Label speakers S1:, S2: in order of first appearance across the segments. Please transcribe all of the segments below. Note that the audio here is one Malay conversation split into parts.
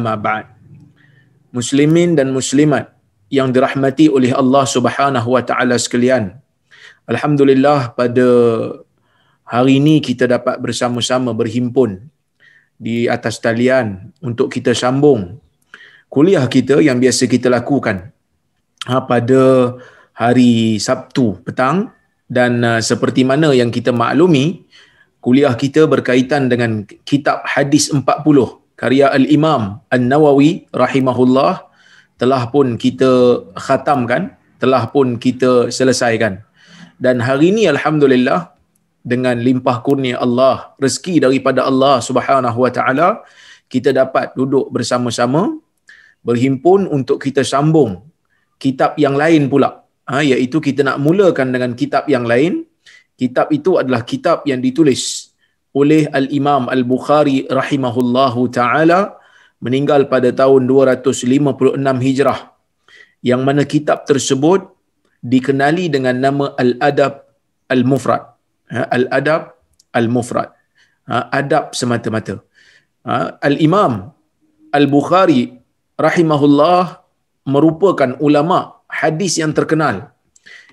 S1: Ma ba'd. Muslimin dan muslimat yang dirahmati oleh Allah Subhanahu wa taala sekalian. Alhamdulillah, pada hari ini kita dapat bersama-sama berhimpun di atas talian untuk kita sambung kuliah kita yang biasa kita lakukan pada hari Sabtu petang, dan seperti mana yang kita maklumi, kuliah kita berkaitan dengan kitab Hadis 40 karya Al-Imam An-Nawawi rahimahullah telah pun kita khatamkan, telah pun kita selesaikan. Dan hari ini alhamdulillah, dengan limpah kurnia Allah, rezeki daripada Allah Subhanahu wa taala, kita dapat duduk bersama-sama berhimpun untuk kita sambung kitab yang lain pula. Iaitu kita nak mulakan dengan kitab yang lain. Kitab itu adalah kitab yang ditulis oleh Al-Imam Al-Bukhari rahimahullahu ta'ala, meninggal pada tahun 256 Hijrah, yang mana kitab tersebut dikenali dengan nama Al-Adab Al-Mufrad. Al-Adab Al-Mufrad, adab semata-mata. Al-Imam Al-Bukhari rahimahullah merupakan ulama hadis yang terkenal,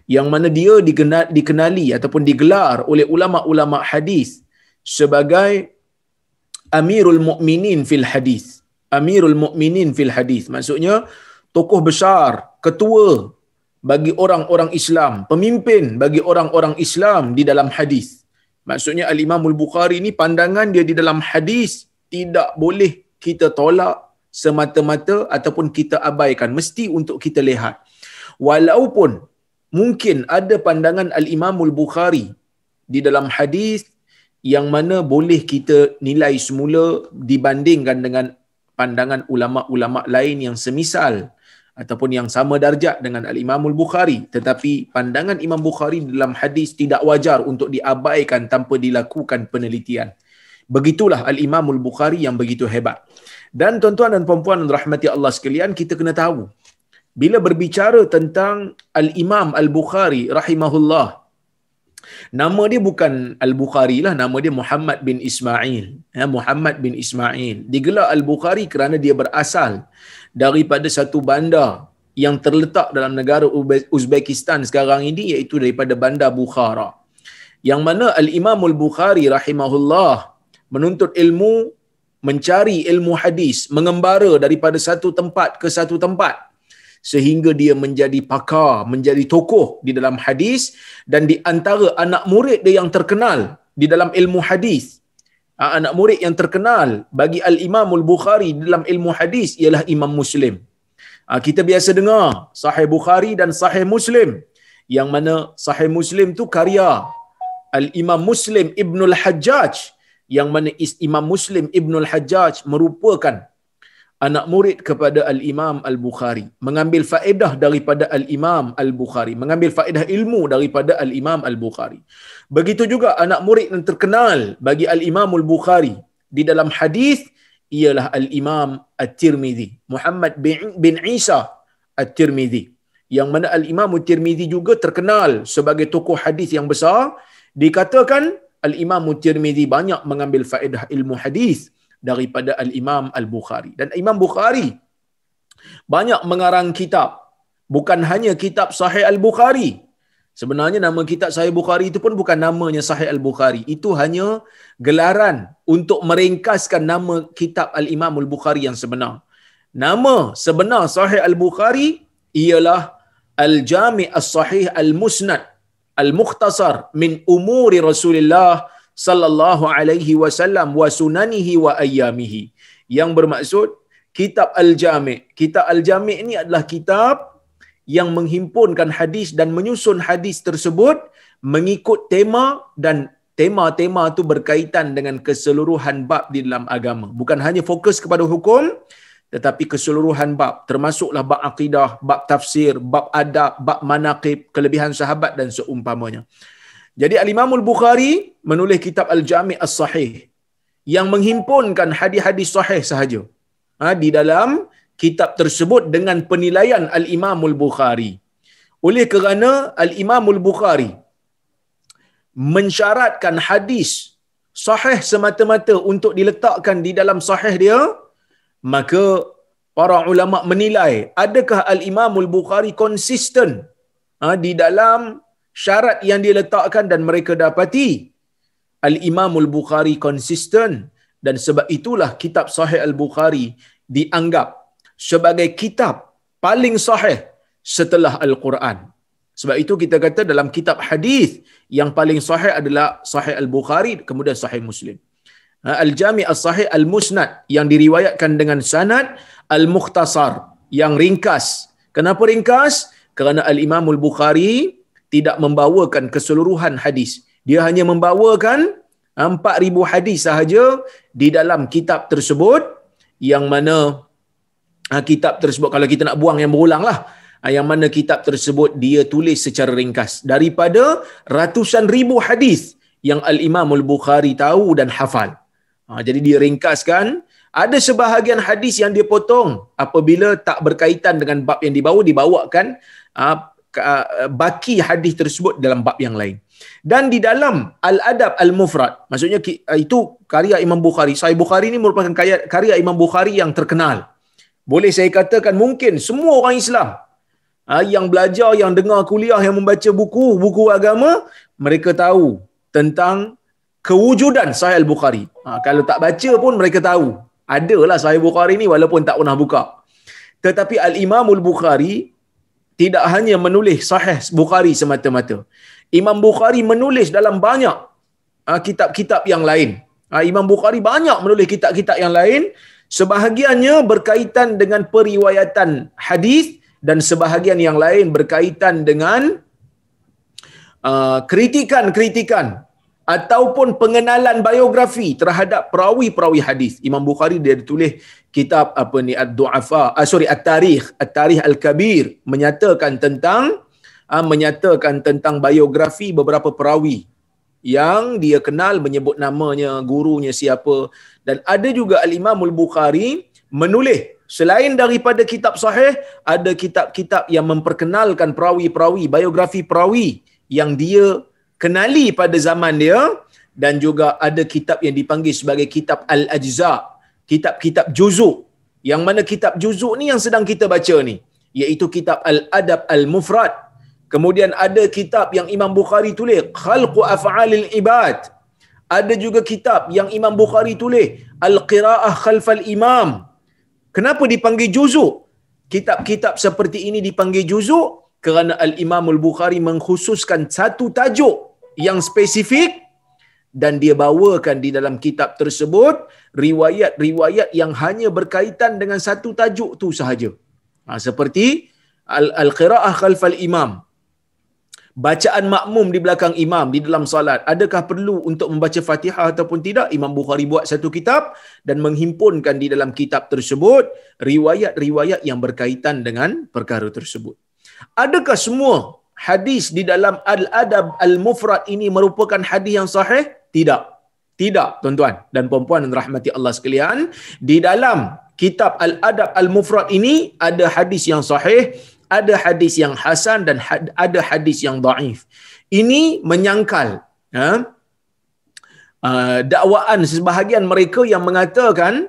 S1: yang mana dia dikenali ataupun digelar oleh ulama-ulama hadis sebagai Amirul Mukminin fil Hadis. Amirul Mukminin fil Hadis maksudnya tokoh besar, ketua bagi orang-orang Islam, pemimpin bagi orang-orang Islam di dalam hadis. Maksudnya Al-Imam Al-Bukhari ni, pandangan dia di dalam hadis tidak boleh kita tolak semata-mata ataupun kita abaikan, mesti untuk kita lihat. Walaupun mungkin ada pandangan Al-Imam Al-Bukhari di dalam hadis yang mana boleh kita nilai semula dibandingkan dengan pandangan ulama-ulama lain yang semisal ataupun yang sama darjat dengan Al-Imam Al-Bukhari, tetapi pandangan Imam Bukhari dalam hadis tidak wajar untuk diabaikan tanpa dilakukan penelitian. Begitulah Al-Imam Al-Bukhari yang begitu hebat. Dan tuan-tuan dan puan-puan rahmati Allah sekalian, kita kena tahu, bila berbicara tentang Al-Imam Al-Bukhari rahimahullah, nama dia bukan Al-Bukhari lah, nama dia Muhammad bin Ismail. Muhammad bin Ismail. Digelar Al-Bukhari kerana dia berasal daripada satu bandar yang terletak dalam negara Uzbekistan sekarang ini, iaitu daripada bandar Bukhara. Yang mana Al-Imam Al-Bukhari rahimahullah menuntut ilmu, mencari ilmu hadis, mengembara daripada satu tempat ke satu tempat, sehingga dia menjadi pakar, menjadi tokoh di dalam hadis. Dan di antara anak murid dia yang terkenal di dalam ilmu hadis, anak murid yang terkenal bagi Al-Imam Al-Bukhari dalam ilmu hadis ialah Imam Muslim. Kita biasa dengar Sahih Bukhari dan Sahih Muslim, yang mana Sahih Muslim tu karya Al-Imam Muslim Ibnul Hajjaj, yang mana Imam Muslim Ibnul Hajjaj merupakan anak murid kepada Al-Imam Al-Bukhari, mengambil faedah daripada Al-Imam Al-Bukhari, mengambil faedah ilmu daripada Al-Imam Al-Bukhari. Begitu juga anak murid yang terkenal bagi Al-Imam Al-Bukhari di dalam hadis ialah Al-Imam At-Tirmidzi, Muhammad bin Isa At-Tirmidzi, yang mana Al-Imam At-Tirmidzi juga terkenal sebagai tokoh hadis yang besar. Dikatakan Al-Imam At-Tirmidzi banyak mengambil faedah ilmu hadis daripada Al-Imam Al-Bukhari. Dan Imam Bukhari banyak mengarang kitab, bukan hanya kitab Sahih Al-Bukhari. Sebenarnya nama kitab Sahih Bukhari itu pun bukan namanya Sahih Al-Bukhari. Itu hanya gelaran untuk meringkaskan nama kitab Al-Imam Al-Bukhari yang sebenar. Nama sebenar Sahih Al-Bukhari ialah Al-Jami' As-Sahih Al-Musnad Al-Mukhtasar min umuri Rasulullah sallallahu alaihi wasallam wa sunanihi wa ayyamihi, yang bermaksud kitab Al-Jami'. Kitab Al-Jami' ini adalah kitab yang menghimpunkan hadis dan menyusun hadis tersebut mengikut tema, dan tema-tema itu berkaitan dengan keseluruhan bab di dalam agama. Bukan hanya fokus kepada hukum, tetapi keseluruhan bab, termasuklah bab akidah, bab tafsir, bab adab, bab manaqib, kelebihan sahabat dan seumpamanya. Jadi Al-Imam Al-Bukhari menulis kitab Al-Jami' As-Sahih yang menghimpunkan hadis-hadis sahih sahaja di dalam kitab tersebut dengan penilaian Al-Imam Al-Bukhari. Oleh kerana Al-Imam Al-Bukhari mensyaratkan hadis sahih semata-mata untuk diletakkan di dalam sahih dia, maka para ulama menilai adakah Al-Imam Al-Bukhari konsisten di dalam syarat yang dia letakkan, dan mereka dapati Al-Imam Al-Bukhari konsisten, dan sebab itulah kitab Sahih Al-Bukhari dianggap sebagai kitab paling sahih setelah Al-Quran. Sebab itu kita kata dalam kitab hadis yang paling sahih adalah Sahih Al-Bukhari, kemudian Sahih Muslim. Al-Jami' As-Sahih Al-Musnad yang diriwayatkan dengan sanad, Al-Mukhtasar yang ringkas. Kenapa ringkas? Kerana Al-Imam Al-Bukhari tidak membawakan keseluruhan hadis. Dia hanya membawakan 4,000 hadis sahaja di dalam kitab tersebut, yang mana kitab tersebut, kalau kita nak buang yang berulang lah, yang mana kitab tersebut dia tulis secara ringkas daripada ratusan ribu hadis yang Al-Imam Al-Bukhari tahu dan hafal. Jadi dia ringkaskan. Ada sebahagian hadis yang dia potong apabila tak berkaitan dengan bab yang dibawakan baki hadis tersebut dalam bab yang lain. Dan di dalam Al-Adab Al-Mufrad, maksudnya itu karya Imam Bukhari. Sahih Bukhari ini merupakan karya Imam Bukhari yang terkenal. Boleh saya katakan mungkin semua orang Islam yang belajar, yang dengar kuliah, yang membaca buku agama, mereka tahu tentang kewujudan Sahih Al-Bukhari. Kalau tak baca pun mereka tahu. Adalah Sahih Bukhari ni walaupun tak pernah buka. Tetapi Al-Imam Al-Bukhari tidak hanya menulis Sahih Bukhari semata-mata. Imam Bukhari menulis dalam banyak kitab-kitab yang lain. Imam Bukhari banyak menulis kitab-kitab yang lain. Sebahagiannya berkaitan dengan periwayatan hadis, dan sebahagian yang lain berkaitan dengan kritikan-kritikan ataupun pengenalan biografi terhadap perawi-perawi hadis. Imam Bukhari dia tulis kitab Ad-Du'afa, At-Tarikh Al-Kabir, menyatakan tentang biografi beberapa perawi yang dia kenal, menyebut namanya, gurunya siapa. Dan ada juga Al-Imam Al-Bukhari menulis, selain daripada kitab sahih, ada kitab-kitab yang memperkenalkan perawi-perawi, biografi perawi yang dia kenali pada zaman dia, dan juga ada kitab yang dipanggil sebagai kitab Al-Ajza, kitab-kitab juzuk, yang mana kitab juzuk ni yang sedang kita baca ni, iaitu kitab Al-Adab Al-Mufrad. Kemudian ada kitab yang Imam Bukhari tulis, Khalqu Af'alil Ibad. Ada juga kitab yang Imam Bukhari tulis, Al-Qira'ah Khalfal Imam. Kenapa dipanggil juzuk? Kitab-kitab seperti ini dipanggil juzuk kerana Al-Imam Al-Bukhari mengkhususkan satu tajuk yang spesifik, dan dia bawakan di dalam kitab tersebut riwayat-riwayat yang hanya berkaitan dengan satu tajuk tu sahaja. Seperti Al-Qira'ah Khalfal Imam, bacaan makmum di belakang imam di dalam salat. Adakah perlu untuk membaca Fatihah ataupun tidak? Imam Bukhari buat satu kitab dan menghimpunkan di dalam kitab tersebut riwayat-riwayat yang berkaitan dengan perkara tersebut. Adakah semua hadis di dalam Al-Adab Al-Mufrad ini merupakan hadis yang sahih? Tidak. Tidak, tuan-tuan dan puan-puan yang rahmati Allah sekalian. Di dalam kitab Al-Adab Al-Mufrad ini ada hadis yang sahih, ada hadis yang hasan, dan ada hadis yang dhaif. Ini menyangkal dakwaan sebahagian mereka yang mengatakan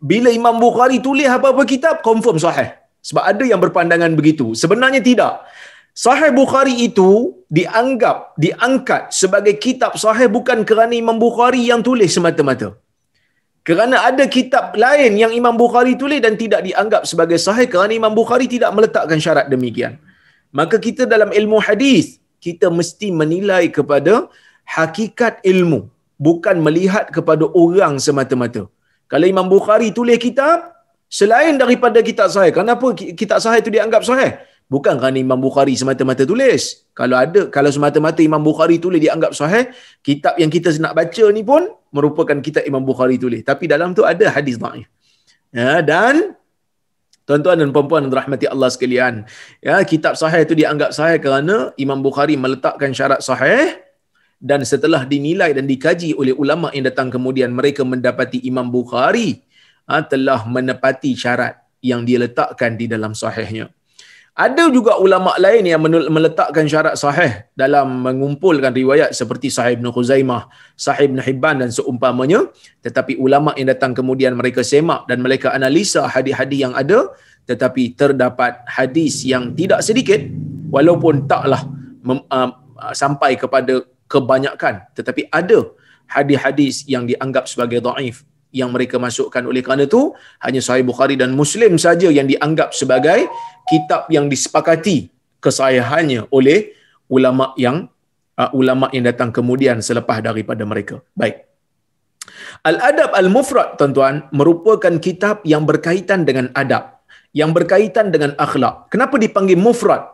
S1: bila Imam Bukhari tulis apa-apa kitab confirm sahih. Sebab ada yang berpandangan begitu. Sebenarnya tidak. Sahih Bukhari itu diangkat sebagai kitab sahih bukan kerana Imam Bukhari yang tulis semata-mata. Kerana ada kitab lain yang Imam Bukhari tulis dan tidak dianggap sebagai sahih kerana Imam Bukhari tidak meletakkan syarat demikian. Maka kita dalam ilmu hadis, kita mesti menilai kepada hakikat ilmu, bukan melihat kepada orang semata-mata. Kalau Imam Bukhari tulis kitab selain daripada kitab sahih, kenapa kitab sahih itu dianggap sahih? Bukan kerana Imam Bukhari semata-mata tulis. Kalau semata-mata Imam Bukhari tulis dianggap sahih, kitab yang kita nak baca ni pun merupakan kitab Imam Bukhari tulis. Tapi dalam tu ada hadis dhaif. Dan tuan-tuan dan puan-puan yang dirahmati Allah sekalian, kitab sahih itu dianggap sahih kerana Imam Bukhari meletakkan syarat sahih, dan setelah dinilai dan dikaji oleh ulama yang datang kemudian, mereka mendapati Imam Bukhari telah menepati syarat yang dia letakkan di dalam sahihnya. Ada juga ulama lain yang meletakkan syarat sahih dalam mengumpulkan riwayat seperti Sahih Ibn Khuzaimah, Sahih Ibn Hibban dan seumpamanya. Tetapi ulama yang datang kemudian mereka semak dan mereka analisa hadis-hadis yang ada, tetapi terdapat hadis yang tidak sedikit walaupun taklah sampai kepada kebanyakan, tetapi ada hadis-hadis yang dianggap sebagai dhaif yang mereka masukkan. Oleh kerana itu hanya Sahih Bukhari dan Muslim saja yang dianggap sebagai kitab yang disepakati kesahihannya oleh ulama yang datang kemudian selepas daripada mereka. Baik. Al-Adab Al-Mufrad, tuan-tuan, merupakan kitab yang berkaitan dengan adab, yang berkaitan dengan akhlak. Kenapa dipanggil mufrad?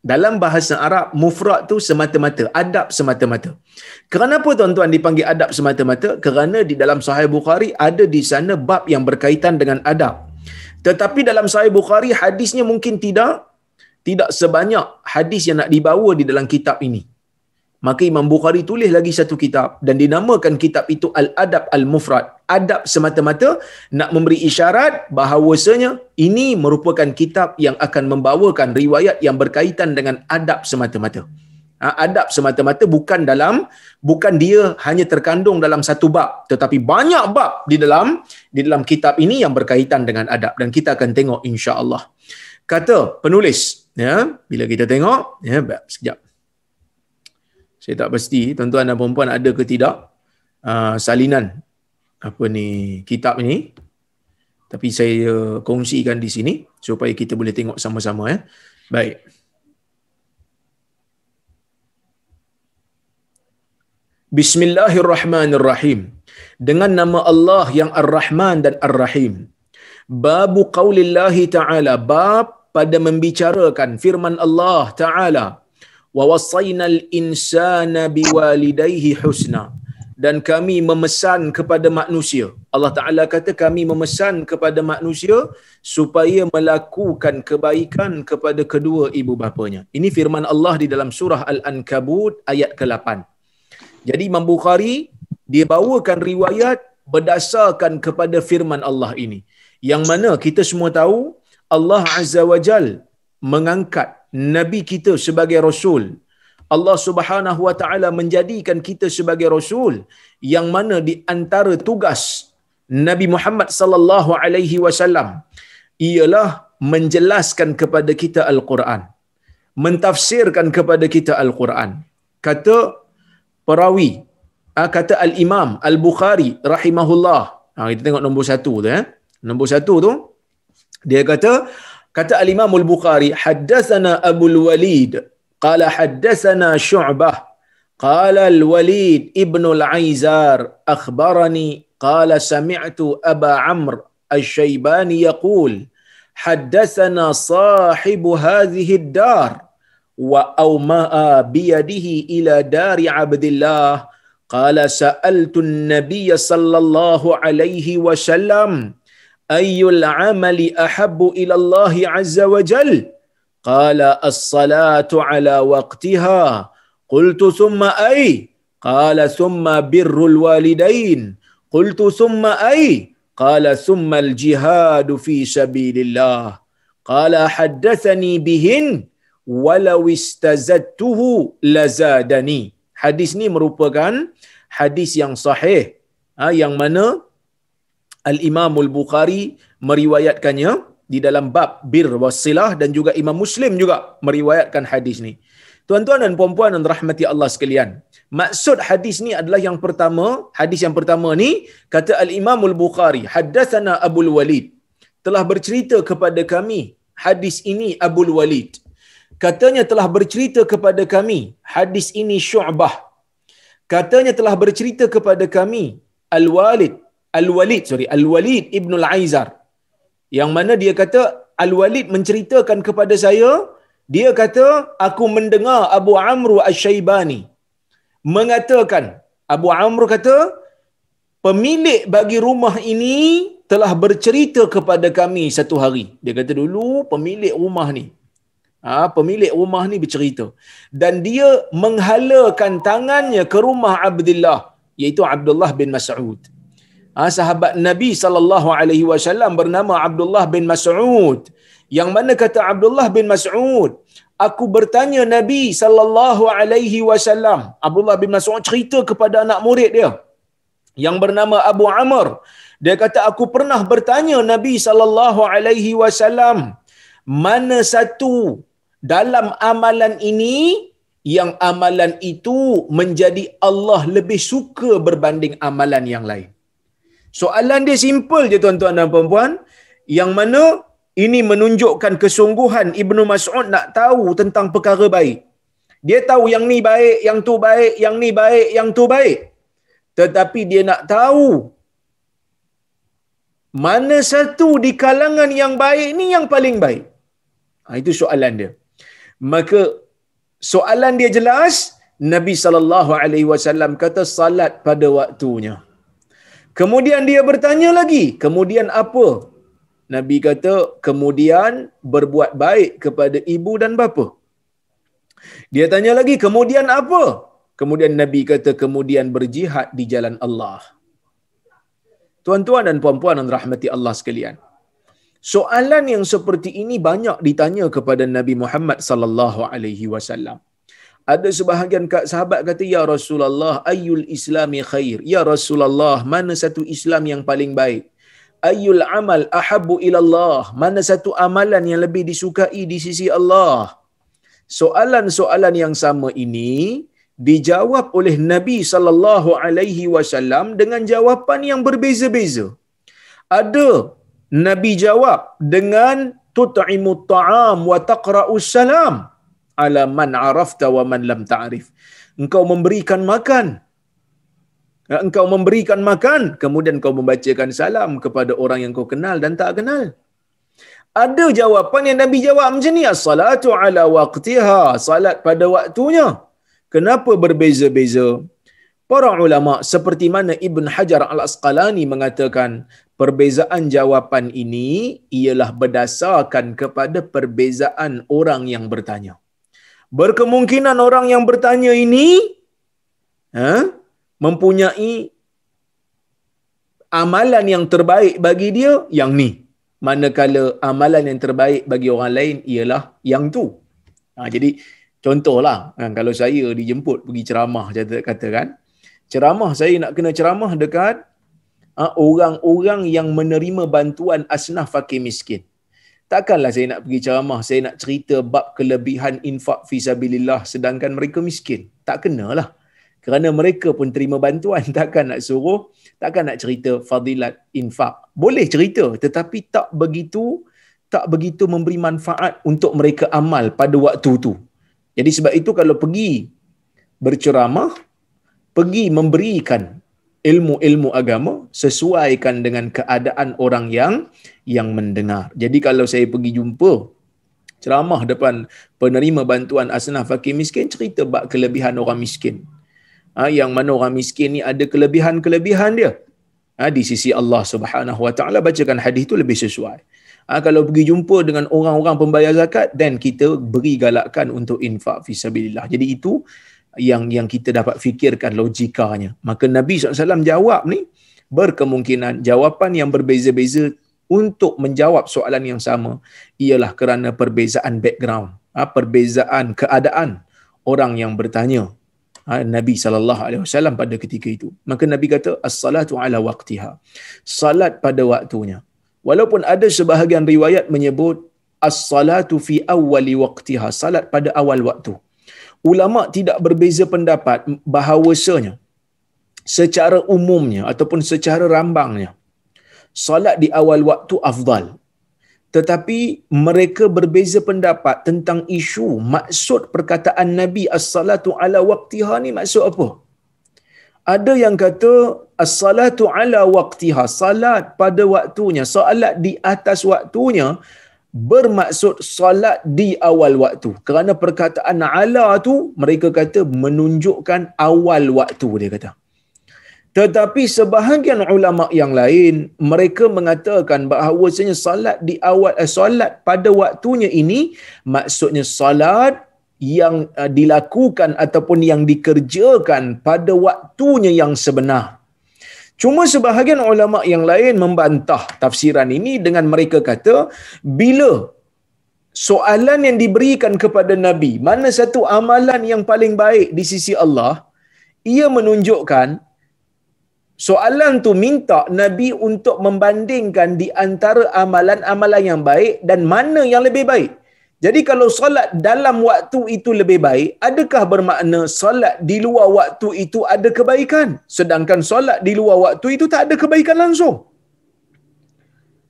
S1: Dalam bahasa Arab, mufrad tu semata-mata, adab semata-mata. Kenapa tuan-tuan dipanggil adab semata-mata? Kerana di dalam Sahih Bukhari ada di sana bab yang berkaitan dengan adab. Tetapi dalam Sahih Bukhari hadisnya mungkin tidak sebanyak hadis yang nak dibawa di dalam kitab ini. Maka Imam Bukhari tulis lagi satu kitab dan dinamakan kitab itu Al-Adab Al-Mufrad. Adab semata-mata nak memberi isyarat bahawasanya ini merupakan kitab yang akan membawakan riwayat yang berkaitan dengan adab semata-mata. Adab semata-mata bukan dia hanya terkandung dalam satu bab, tetapi banyak bab di dalam kitab ini yang berkaitan dengan adab, dan kita akan tengok insya-Allah. Kata penulis, ya, bila kita tengok, ya, sekejap. Saya tak pasti tuan-tuan dan puan-puan ada ke tidak salinan kitab ini, tapi saya kongsikan di sini supaya kita boleh tengok sama-sama, ya. Baik. Bismillahirrahmanirrahim. Dengan nama Allah yang Ar-Rahman dan Ar-Rahim. Babu qaulillahi ta'ala, bab pada membicarakan firman Allah Ta'ala. Wa wassaynal insana biwalidayhi husna. Dan kami memesan kepada manusia. Allah Ta'ala kata kami memesan kepada manusia supaya melakukan kebaikan kepada kedua ibu bapanya. Ini firman Allah di dalam surah Al-Ankabut ayat ke-8. Jadi Imam Bukhari dia bawakan riwayat berdasarkan kepada firman Allah ini. Yang mana kita semua tahu Allah Azza wa Jal mengangkat Nabi kita sebagai Rasul. Allah Subhanahu wa Ta'ala menjadikan kita sebagai Rasul, yang mana di antara tugas Nabi Muhammad sallallahu alaihi wasallam ialah menjelaskan kepada kita Al-Quran, mentafsirkan kepada kita Al-Quran. Kata perawi, kata Al-Imam Al-Bukhari rahimahullah. Kita tengok nombor 1 tu, ya. Nombor 1 tu dia kata Al-Imam Al-Bukhari, haddatsana Abul Walid qala haddatsana Syu'bah qala Al-Walid ibn Al-Aizar akhbarani qala sami'tu Aba Amr Asy-Syaibani yaqul haddatsana sahibu hadhihi ad-dar wa awma'a biyadihi ila dari Abdillah qala sa'altu an-nabiy sallallahu alaihi wasallam ayyul amali ahabbu ila Allah azza wa jal qala as-salatu ala waqtiha qultu thumma ay qala thumma birrul walidain qultu thumma ay qala thumma al-jihad fi sabilillah qala haddathani bihin walau istazadtuhu lazadani. Hadis ni merupakan hadis yang sahih, yang mana Al-Imam Al-Bukhari meriwayatkannya di dalam bab bir wasilah, dan juga Imam Muslim juga meriwayatkan hadis ni. Tuan-tuan dan puan-puan yang rahmati Allah sekalian, maksud hadis ni adalah yang pertama, hadis yang pertama ni kata Al-Imam Al-Bukhari, haddatsana Abul Walid, telah bercerita kepada kami hadis ini Abul Walid. Katanya telah bercerita kepada kami hadis ini Syu'bah. Katanya telah bercerita kepada kami Al-Walid ibn Al-Aizar. Yang mana dia kata Al-Walid menceritakan kepada saya, dia kata aku mendengar Abu Amr Asy-Syaibani mengatakan, Abu Amr kata pemilik bagi rumah ini telah bercerita kepada kami satu hari. Dia kata dulu pemilik rumah ni bercerita, dan dia menghalakan tangannya ke rumah Abdullah, iaitu Abdullah bin Mas'ud. Sahabat Nabi sallallahu alaihi wasallam bernama Abdullah bin Mas'ud, Yang mana kata Abdullah bin Mas'ud, aku bertanya Nabi sallallahu alaihi wasallam. Abdullah bin Mas'ud cerita kepada anak murid dia yang bernama Abu Amr. Dia kata aku pernah bertanya Nabi sallallahu alaihi wasallam, mana satu dalam amalan ini yang amalan itu menjadi Allah lebih suka berbanding amalan yang lain. Soalan dia simple je tuan-tuan dan puan-puan, yang mana ini menunjukkan kesungguhan Ibnu Mas'ud nak tahu tentang perkara baik. Dia tahu yang ni baik, yang tu baik, yang ni baik, yang tu baik. Tetapi dia nak tahu mana satu di kalangan yang baik ni yang paling baik. Itu soalan dia. Maka soalan dia jelas, Nabi sallallahu alaihi wasallam kata salat pada waktunya. Kemudian dia bertanya lagi, kemudian apa? Nabi kata, kemudian berbuat baik kepada ibu dan bapa. Dia tanya lagi, kemudian apa? Kemudian Nabi kata, kemudian berjihad di jalan Allah. Tuan-tuan dan puan-puan yang rahmati Allah sekalian, soalan yang seperti ini banyak ditanya kepada Nabi Muhammad sallallahu alaihi wasallam. Ada sebahagian sahabat kata, ya Rasulullah, ayyul islami khair? Ya Rasulullah, mana satu Islam yang paling baik? Ayyul amal ahabbu ilallah? Mana satu amalan yang lebih disukai di sisi Allah? Soalan-soalan yang sama ini dijawab oleh Nabi sallallahu alaihi wasallam dengan jawapan yang berbeza-beza. Ada Nabi jawab dengan tut'imut ta'am wa taqra'us salam ala man arafta wa man lam ta'rif. Engkau memberikan makan. Engkau memberikan makan, kemudian kau membacakan salam kepada orang yang kau kenal dan tak kenal. Ada jawapan yang Nabi jawab macam ni, as-salatu ala waqtiha, salat pada waktunya. Kenapa berbeza-beza? Para ulama seperti mana Ibn Hajar Al-Asqalani mengatakan, perbezaan jawapan ini ialah berdasarkan kepada perbezaan orang yang bertanya. Berkemungkinan orang yang bertanya ini mempunyai amalan yang terbaik bagi dia yang ni, manakala amalan yang terbaik bagi orang lain ialah yang tu. Jadi contohlah, kalau saya dijemput pergi ceramah, katakan ceramah, saya nak kena ceramah dekat orang-orang yang menerima bantuan asnaf fakir miskin. Takkanlah saya nak pergi ceramah, saya nak cerita bab kelebihan infak fisabilillah sedangkan mereka miskin. Tak kenalah. Kerana mereka pun terima bantuan, takkan nak cerita fadilat infak. Boleh cerita, tetapi tak begitu memberi manfaat untuk mereka amal pada waktu tu. Jadi sebab itu kalau pergi berceramah, pergi memberikan ilmu-ilmu agama, sesuaikan dengan keadaan orang yang mendengar. Jadi kalau saya pergi jumpa ceramah depan penerima bantuan asnaf fakir miskin, cerita bab kelebihan orang miskin. Yang mana orang miskin ni ada kelebihan-kelebihan dia. Di sisi Allah Subhanahu Wa Taala, bacakan hadis itu lebih sesuai. Kalau pergi jumpa dengan orang-orang pembayar zakat, dan kita beri galakkan untuk infak fisabilillah. Jadi itu yang kita dapat fikirkan logikanya. Maka Nabi SAW jawab ni berkemungkinan jawapan yang berbeza-beza untuk menjawab soalan yang sama ialah kerana perbezaan background, perbezaan keadaan orang yang bertanya Nabi SAW pada ketika itu. Maka Nabi kata as-salatu ala waqtiha, salat pada waktunya. Walaupun ada sebahagian riwayat menyebut as-salatu fi awwali waqtiha, salat pada awal waktu. Ulama tidak berbeza pendapat bahawasanya secara umumnya ataupun secara rambangnya salat di awal waktu afdal. Tetapi mereka berbeza pendapat tentang isu maksud perkataan Nabi as-salatu ala waqtiha ni maksud apa? Ada yang kata as-salatu ala waqtiha, salat pada waktunya, salat di atas waktunya, bermaksud salat di awal waktu. Kerana perkataan ala tu mereka kata menunjukkan awal waktu, dia kata. Tetapi sebahagian ulama yang lain mereka mengatakan bahawasanya salat di awal salat pada waktunya ini maksudnya salat yang dilakukan ataupun yang dikerjakan pada waktunya yang sebenar. Cuma sebahagian ulama yang lain membantah tafsiran ini dengan mereka kata bila soalan yang diberikan kepada Nabi, mana satu amalan yang paling baik di sisi Allah, ia menunjukkan soalan tu minta Nabi untuk membandingkan di antara amalan-amalan yang baik dan mana yang lebih baik. Jadi kalau solat dalam waktu itu lebih baik, adakah bermakna solat di luar waktu itu ada kebaikan? Sedangkan solat di luar waktu itu tak ada kebaikan langsung.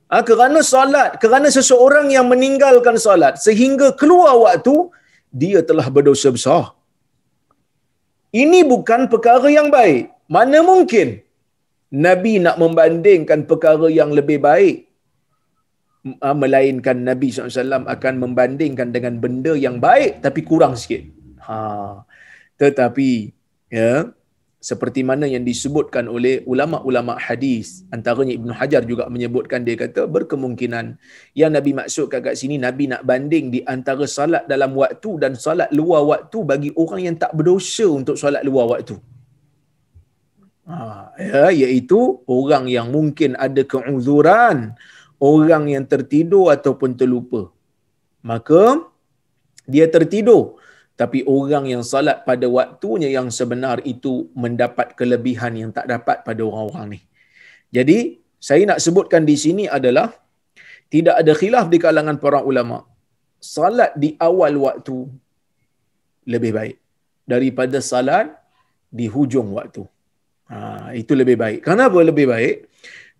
S1: Kerana seseorang yang meninggalkan solat sehingga keluar waktu, dia telah berdosa besar. Ini bukan perkara yang baik. Mana mungkin Nabi nak membandingkan perkara yang lebih baik, melainkan Nabi SAW akan membandingkan dengan benda yang baik tapi kurang sikit. Tetapi ya, seperti mana yang disebutkan oleh ulama-ulama hadis, antaranya Ibn Hajar juga menyebutkan, dia kata berkemungkinan yang Nabi maksudkan kat sini, Nabi nak banding di antara salat dalam waktu dan salat luar waktu bagi orang yang tak berdosa untuk salat luar waktu. Ya, iaitu orang yang mungkin ada keuzuran, orang yang tertidur ataupun terlupa. Maka dia tertidur, tapi orang yang salat pada waktunya yang sebenar itu mendapat kelebihan yang tak dapat pada orang-orang ni. Jadi, saya nak sebutkan di sini adalah tidak ada khilaf di kalangan para ulama. Salat di awal waktu lebih baik daripada salat di hujung waktu. Itu lebih baik. Kenapa lebih baik?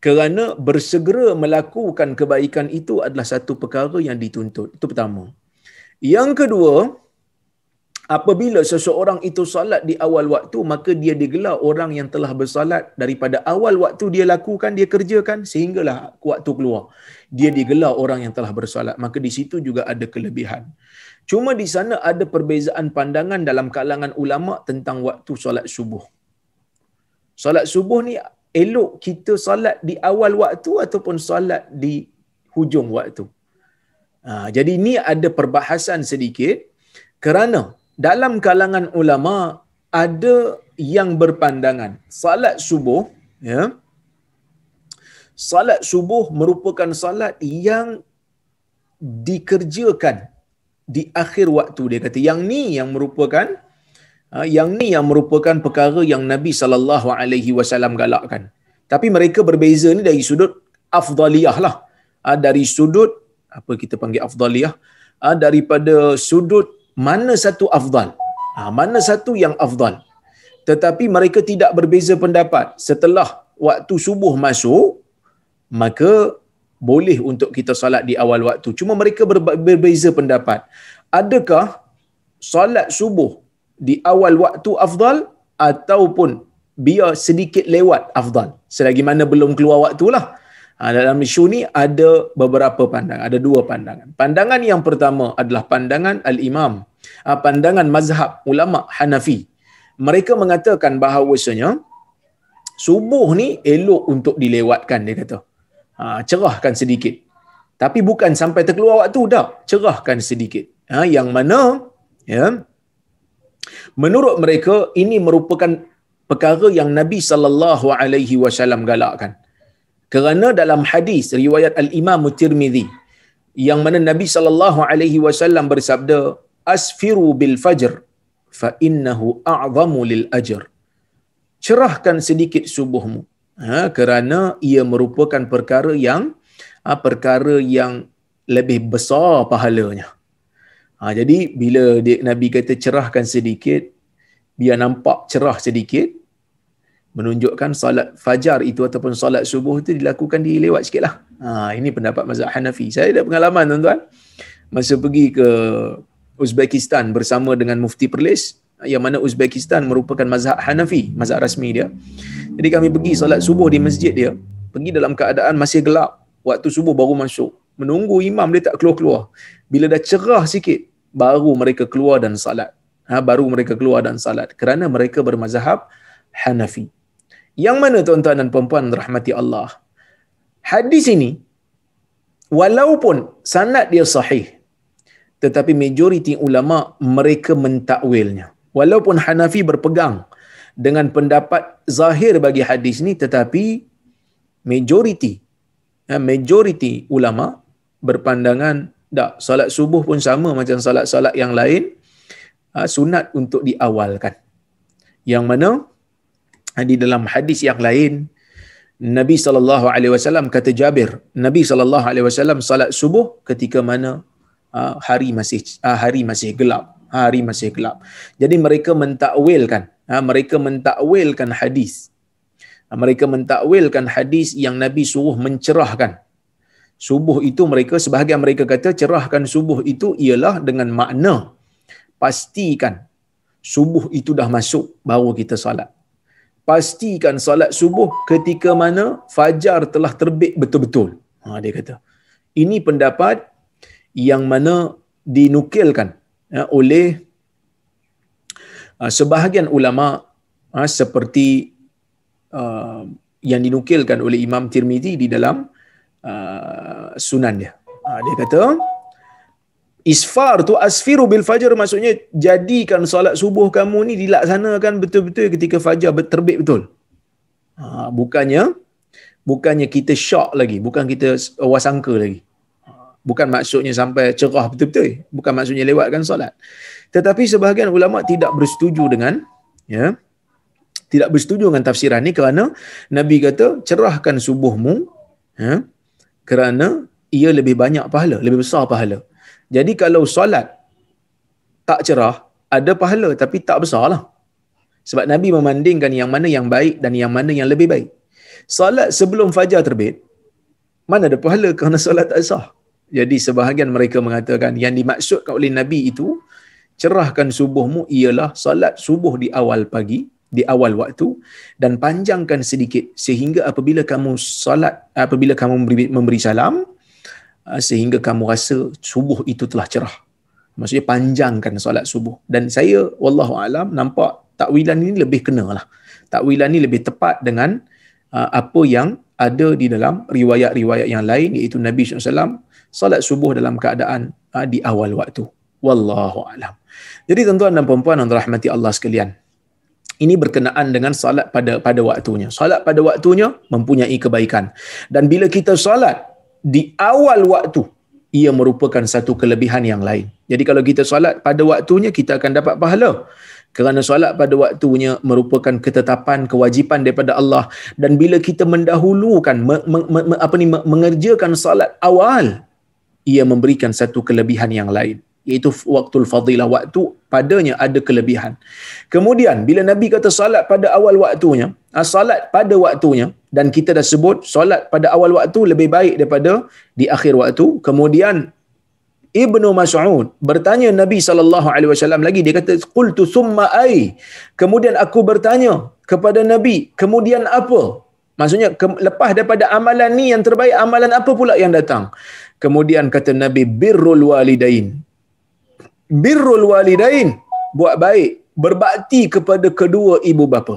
S1: Kerana bersegera melakukan kebaikan itu adalah satu perkara yang dituntut. Itu pertama. Yang kedua, apabila seseorang itu salat di awal waktu, maka dia digelar orang yang telah bersalat daripada awal waktu dia lakukan, dia kerjakan sehinggalah waktu keluar. Dia digelar orang yang telah bersalat. Maka di situ juga ada kelebihan. Cuma di sana ada perbezaan pandangan dalam kalangan ulama tentang waktu salat subuh. Salat subuh ni elok kita salat di awal waktu ataupun salat di hujung waktu. Jadi ni ada perbahasan sedikit, kerana dalam kalangan ulama ada yang berpandangan salat subuh, ya, salat subuh merupakan salat yang dikerjakan di akhir waktu. Dia kata yang ni yang merupakan perkara yang Nabi SAW galakkan. Tapi mereka berbeza ni dari sudut afdaliyah lah. Dari sudut, apa kita panggil afdaliyah? Daripada sudut mana satu afdal. Mana satu yang afdal. Tetapi mereka tidak berbeza pendapat. Setelah waktu subuh masuk, maka boleh untuk kita salat di awal waktu. Cuma mereka berbeza pendapat. Adakah salat subuh di awal waktu afdal ataupun biar sedikit lewat afdal, selagi mana belum keluar waktulah. Dalam isu ni ada beberapa pandangan, ada dua pandangan. Pandangan yang pertama adalah pandangan al-Imam, pandangan mazhab ulama Hanafi. Mereka mengatakan bahawasanya subuh ni elok untuk dilewatkan, dia kata. Cerahkan sedikit. Tapi bukan sampai terkeluar waktu dah, cerahkan sedikit. Yang mana ya, menurut mereka ini merupakan perkara yang Nabi SAW galakkan. Kerana dalam hadis riwayat al-Imam Tirmizi, yang mana Nabi SAW bersabda, asfiru bil fajr fa innahu a'zamu lil ajr. Cerahkan sedikit subuhmu, kerana ia merupakan perkara yang lebih besar pahalanya. Jadi bila Nabi kata cerahkan sedikit, biar nampak cerah sedikit, menunjukkan salat fajar itu ataupun salat subuh itu dilakukan dilewat sikit lah. Ini pendapat mazhab Hanafi. Saya ada pengalaman tuan-tuan, masa pergi ke Uzbekistan bersama dengan Mufti Perlis, yang mana Uzbekistan merupakan mazhab Hanafi, mazhab rasmi dia. Jadi kami pergi salat subuh di masjid dia, pergi dalam keadaan masih gelap, waktu subuh baru masuk, menunggu imam dia tak keluar-keluar. Bila dah cerah sikit, baru mereka keluar dan salat. Kerana mereka bermazhab Hanafi. Yang mana tuan-tuan dan puan-puan rahmati Allah, hadis ini walaupun sanad dia sahih, tetapi majoriti ulama mereka mentakwilnya. Walaupun Hanafi berpegang dengan pendapat zahir bagi hadis ni, tetapi majoriti ulama berpandangan Tak, solat subuh pun sama macam solat-solat yang lain, sunat untuk diawalkan. Yang mana di dalam hadis yang lain Nabi SAW kata Jabir, Nabi SAW salat subuh ketika mana hari masih gelap, hari masih gelap. Jadi mereka mentakwilkan, hadis. Mereka mentakwilkan hadis yang Nabi suruh mencerahkan subuh itu. Sebahagian mereka kata cerahkan subuh itu ialah dengan makna pastikan subuh itu dah masuk baru kita salat. Pastikan salat subuh ketika mana fajar telah terbit betul-betul. Dia kata. Ini pendapat yang mana dinukilkan oleh sebahagian ulama, seperti yang dinukilkan oleh Imam Tirmizi di dalam sunan dia. Dia kata isfar tu asfiru bil fajr, maksudnya jadikan solat subuh kamu ni dilaksanakan betul-betul ketika fajar terbit betul. Bukannya kita syok lagi, bukan kita wasangka lagi. Bukan maksudnya sampai cerah betul-betul, bukan maksudnya lewatkan solat. Tetapi sebahagian ulama tidak bersetuju dengan tidak bersetuju dengan tafsiran ni, kerana Nabi kata cerahkan subuhmu kerana ia lebih banyak pahala, lebih besar pahala. Jadi kalau solat tak cerah, ada pahala tapi tak besar lah. Sebab Nabi memandingkan yang mana yang baik dan yang mana yang lebih baik. Solat sebelum fajar terbit, mana ada pahala kerana solat tak sah. Jadi sebahagian mereka mengatakan yang dimaksudkan oleh Nabi itu, cerahkan subuhmu ialah solat subuh di awal pagi, di awal waktu, dan panjangkan sedikit sehingga apabila kamu solat, apabila kamu memberi salam, sehingga kamu rasa subuh itu telah cerah. Maksudnya panjangkan solat subuh. Dan saya wallahu alam nampak takwilan ini lebih kenalah. Takwilan ini lebih tepat dengan apa yang ada di dalam riwayat-riwayat yang lain, iaitu Nabi SAW solat subuh dalam keadaan di awal waktu. Wallahu alam. Jadi tuan-tuan dan puan-puan yang dirahmati Allah sekalian, ini berkenaan dengan solat pada waktunya. Solat pada waktunya mempunyai kebaikan. Dan bila kita solat di awal waktu, ia merupakan satu kelebihan yang lain. Jadi kalau kita solat pada waktunya, kita akan dapat pahala. Kerana solat pada waktunya merupakan ketetapan, kewajipan daripada Allah. Dan bila kita mendahulukan, mengerjakan solat awal, ia memberikan satu kelebihan yang lain, iaitu waktul fadilah, waktu padanya ada kelebihan. Kemudian bila Nabi kata salat pada awal waktunya, salat pada waktunya, dan kita dah sebut salat pada awal waktu lebih baik daripada di akhir waktu. Kemudian Ibnu Mas'ud bertanya Nabi SAW lagi, dia kata qultu thumma ay, kemudian aku bertanya kepada Nabi, kemudian apa? Maksudnya lepas daripada amalan ni yang terbaik, amalan apa pula yang datang? Kemudian kata Nabi, birrul walidain. Birrul walidain, buat baik, berbakti kepada kedua ibu bapa.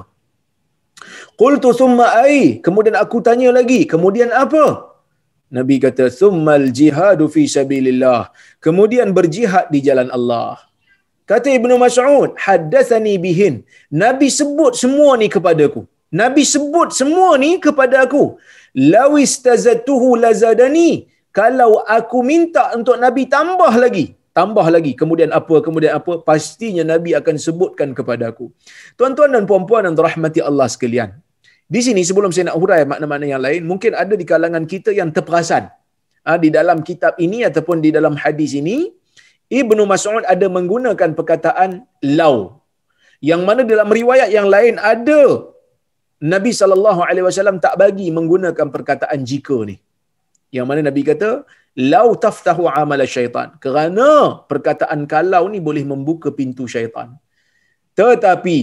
S1: Qultu thumma ay, kemudian aku tanya lagi, kemudian apa? Nabi kata thummal jihadu fi sabilillah, kemudian berjihad di jalan Allah. Kata Ibnu Mas'ud, haddatsani bihin, Nabi sebut semua ni kepadaku. Nabi sebut semua ni kepada aku. Law istazatuhu lazadani, kalau aku minta untuk Nabi tambah lagi, kemudian apa, pastinya Nabi akan sebutkan kepada aku. Tuan-tuan dan puan-puan yang dirahmati Allah sekalian, di sini sebelum saya nak hurai makna-makna yang lain, mungkin ada di kalangan kita yang terperasan di dalam kitab ini ataupun di dalam hadis ini, Ibnu Mas'ud ada menggunakan perkataan law, yang mana dalam riwayat yang lain ada Nabi SAW tak bagi menggunakan perkataan jika ni. Yang mana Nabi kata lau taftahu amal syaitan, kerana perkataan kalau ni boleh membuka pintu syaitan. Tetapi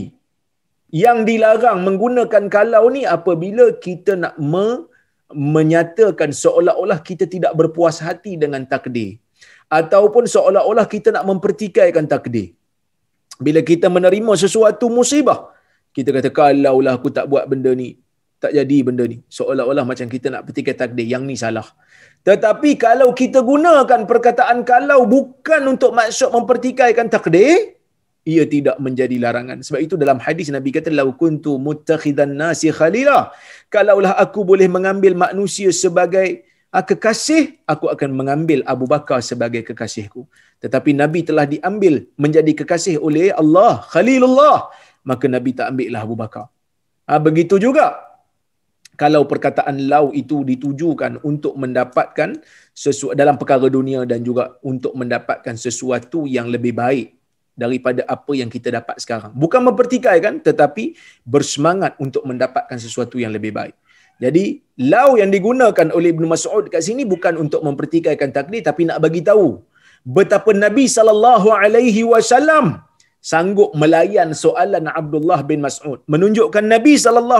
S1: yang dilarang menggunakan kalau ni apabila kita nak menyatakan seolah-olah kita tidak berpuas hati dengan takdir, ataupun seolah-olah kita nak mempertikaikan takdir. Bila kita menerima sesuatu musibah, kita kata kalaulah aku tak buat benda ni, tak jadi benda ni, seolah-olah macam kita nak petikai takdir, yang ni salah. Tetapi kalau kita gunakan perkataan kalau bukan untuk maksud mempertikaikan takdir, ia tidak menjadi larangan. Sebab itu dalam hadis Nabi kata lau kuntu muttakhidan nasi khalila, kalaulah aku boleh mengambil manusia sebagai kekasih, aku akan mengambil Abu Bakar sebagai kekasihku. Tetapi Nabi telah diambil menjadi kekasih oleh Allah, Khalilullah, maka Nabi tak ambil lah Abu Bakar. Begitu juga kalau perkataan lau itu ditujukan untuk mendapatkan sesuatu dalam perkara dunia dan juga untuk mendapatkan sesuatu yang lebih baik daripada apa yang kita dapat sekarang. Bukan mempertikaikan, tetapi bersemangat untuk mendapatkan sesuatu yang lebih baik. Jadi, lau yang digunakan oleh Ibn Mas'ud kat sini bukan untuk mempertikaikan takdir, tapi nak bagi tahu betapa Nabi SAW sanggup melayan soalan Abdullah bin Mas'ud, menunjukkan Nabi SAW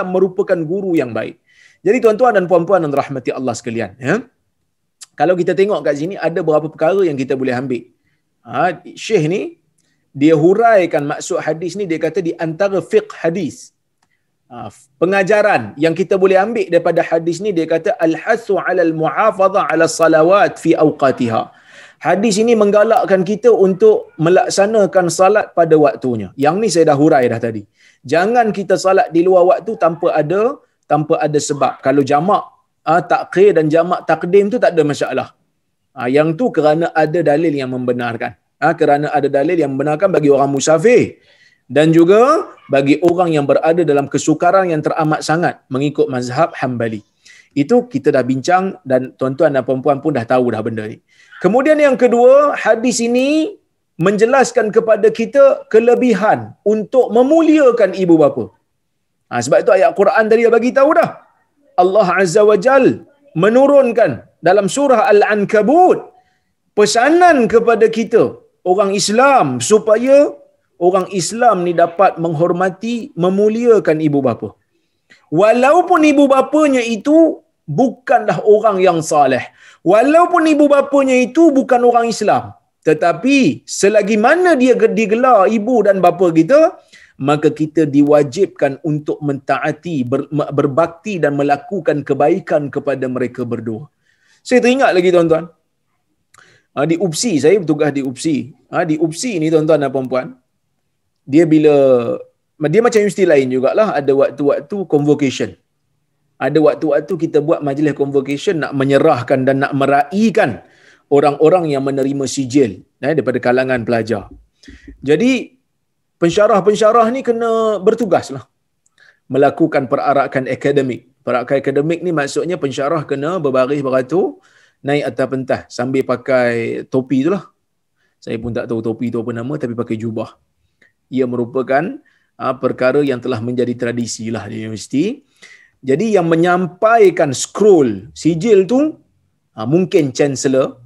S1: merupakan guru yang baik. Jadi tuan-tuan dan puan-puan yang dirahmati Allah sekalian, ya. Kalau kita tengok kat sini ada beberapa perkara yang kita boleh ambil. Syekh ni dia huraikan maksud hadis ni, dia kata di antara fiqh hadis, pengajaran yang kita boleh ambil daripada hadis ni, dia kata al-hasu 'alal muhafazah 'ala salawat fi awqatiha. Hadis ini menggalakkan kita untuk melaksanakan salat pada waktunya. Yang ni saya dah hurai dah tadi. Jangan kita salat di luar waktu tanpa ada sebab. Kalau jamak takhir dan jamak takdim tu tak ada masalah. Yang tu kerana ada dalil yang membenarkan. Kerana ada dalil yang membenarkan bagi orang musafir dan juga bagi orang yang berada dalam kesukaran yang teramat sangat mengikut mazhab Hambali. Itu kita dah bincang dan tuan-tuan dan puan-puan pun dah tahu dah benda ni. Kemudian yang kedua, hadis ini menjelaskan kepada kita kelebihan untuk memuliakan ibu bapa. Sebab itu ayat Quran tadi dah bagi tahu dah. Allah Azza wa Jal menurunkan dalam surah Al-Ankabut pesanan kepada kita orang Islam supaya orang Islam ni dapat menghormati, memuliakan ibu bapa. Walaupun ibu bapanya itu bukanlah orang yang saleh, walaupun ibu bapanya itu bukan orang Islam, tetapi selagi mana dia digelar ibu dan bapa kita, maka kita diwajibkan untuk mentaati, berbakti dan melakukan kebaikan kepada mereka berdua. Saya teringat lagi tuan-tuan, di UPSI, saya bertugas di UPSI. Di UPSI ni tuan-tuan dan puan-puan, dia macam universiti lain jugalah, ada waktu-waktu convocation. Ada waktu-waktu kita buat majlis convocation nak menyerahkan dan nak meraihkan orang-orang yang menerima sijil daripada kalangan pelajar. Jadi pensyarah-pensyarah ni kena bertugas lah melakukan perarakan akademik. Perarakan akademik ni maksudnya pensyarah kena berbaris beratur, naik atas pentas sambil pakai topi tu lah. Saya pun tak tahu topi tu apa nama, tapi pakai jubah. Ia merupakan perkara yang telah menjadi tradisi lah di universiti. Jadi yang menyampaikan scroll sijil tu mungkin chancellor,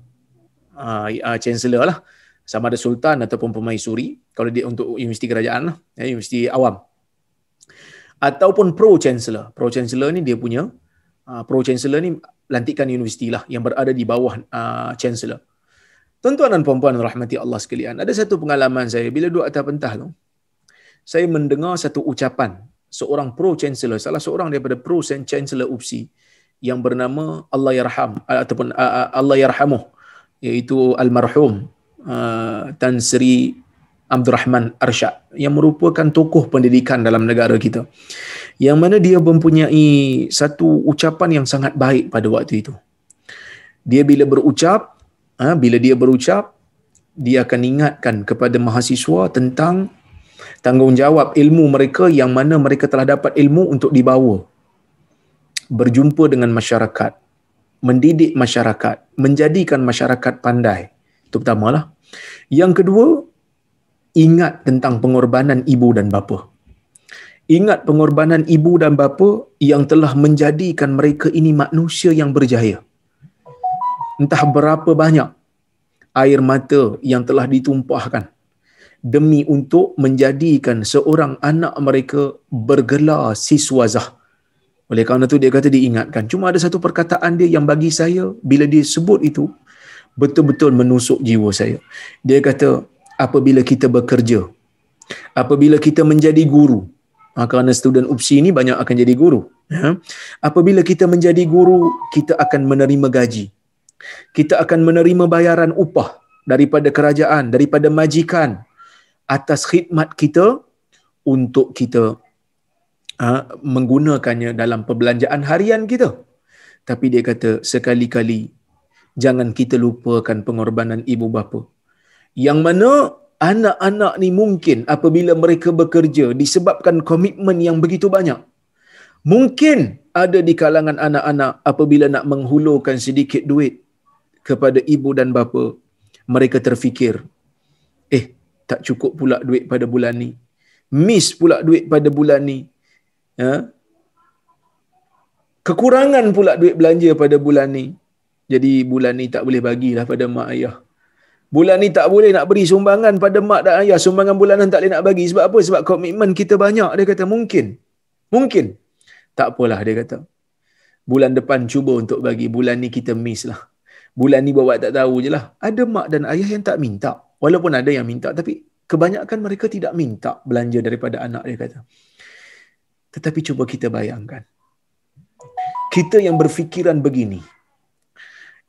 S1: chancellor lah, sama ada sultan ataupun permaisuri kalau dia untuk universiti kerajaan lah, universiti awam, ataupun pro chancellor. Pro chancellor ni dia punya pro chancellor ni lantikan universiti lah yang berada di bawah chancellor. Tuan-tuan dan puan-puan rahmati Allah sekalian, ada satu pengalaman saya bila duduk atas pentas tu, saya mendengar satu ucapan seorang pro chancellor, salah seorang daripada pro chancellor UPSI yang bernama Allah Yarham ataupun Allah Yarhamuh, iaitu almarhum Tan Sri Abdul Rahman Arsyad, yang merupakan tokoh pendidikan dalam negara kita, yang mana dia mempunyai satu ucapan yang sangat baik pada waktu itu. Dia bila dia berucap, dia akan ingatkan kepada mahasiswa tentang tanggungjawab ilmu mereka yang mana mereka telah dapat ilmu untuk dibawa berjumpa dengan masyarakat, mendidik masyarakat, menjadikan masyarakat pandai. Itu pertamalah. Yang kedua, ingat tentang pengorbanan ibu dan bapa. Ingat pengorbanan ibu dan bapa yang telah menjadikan mereka ini manusia yang berjaya. Entah berapa banyak air mata yang telah ditumpahkan demi untuk menjadikan seorang anak mereka bergelar siswazah. Oleh kerana itu dia kata diingatkan. Cuma ada satu perkataan dia yang bagi saya, bila dia sebut itu, betul-betul menusuk jiwa saya. Dia kata, apabila kita bekerja, apabila kita menjadi guru, kerana student UPSI ini banyak akan jadi guru. Apabila kita menjadi guru, kita akan menerima gaji. Kita akan menerima bayaran upah daripada kerajaan, daripada majikan, atas khidmat kita untuk kita menggunakannya dalam perbelanjaan harian kita. Tapi dia kata, sekali-kali jangan kita lupakan pengorbanan ibu bapa. Yang mana anak-anak ni mungkin apabila mereka bekerja disebabkan komitmen yang begitu banyak. Mungkin ada di kalangan anak-anak apabila nak menghulurkan sedikit duit kepada ibu dan bapa, mereka terfikir, tak cukup pula duit pada bulan ni. Miss pula duit pada bulan ni. Ya? Kekurangan pula duit belanja pada bulan ni. Jadi bulan ni tak boleh bagilah pada mak ayah. Bulan ni tak boleh nak beri sumbangan pada mak dan ayah. Sumbangan bulanan tak boleh nak bagi. Sebab apa? Sebab komitmen kita banyak. Dia kata mungkin. Tak apalah dia kata. Bulan depan cuba untuk bagi. Bulan ni kita miss lah. Bulan ni bawa tak tahu je lah. Ada mak dan ayah yang tak minta. Walaupun ada yang minta. Tapi kebanyakan mereka tidak minta belanja daripada anak, dia kata. Tetapi cuba kita bayangkan. Kita yang berfikiran begini,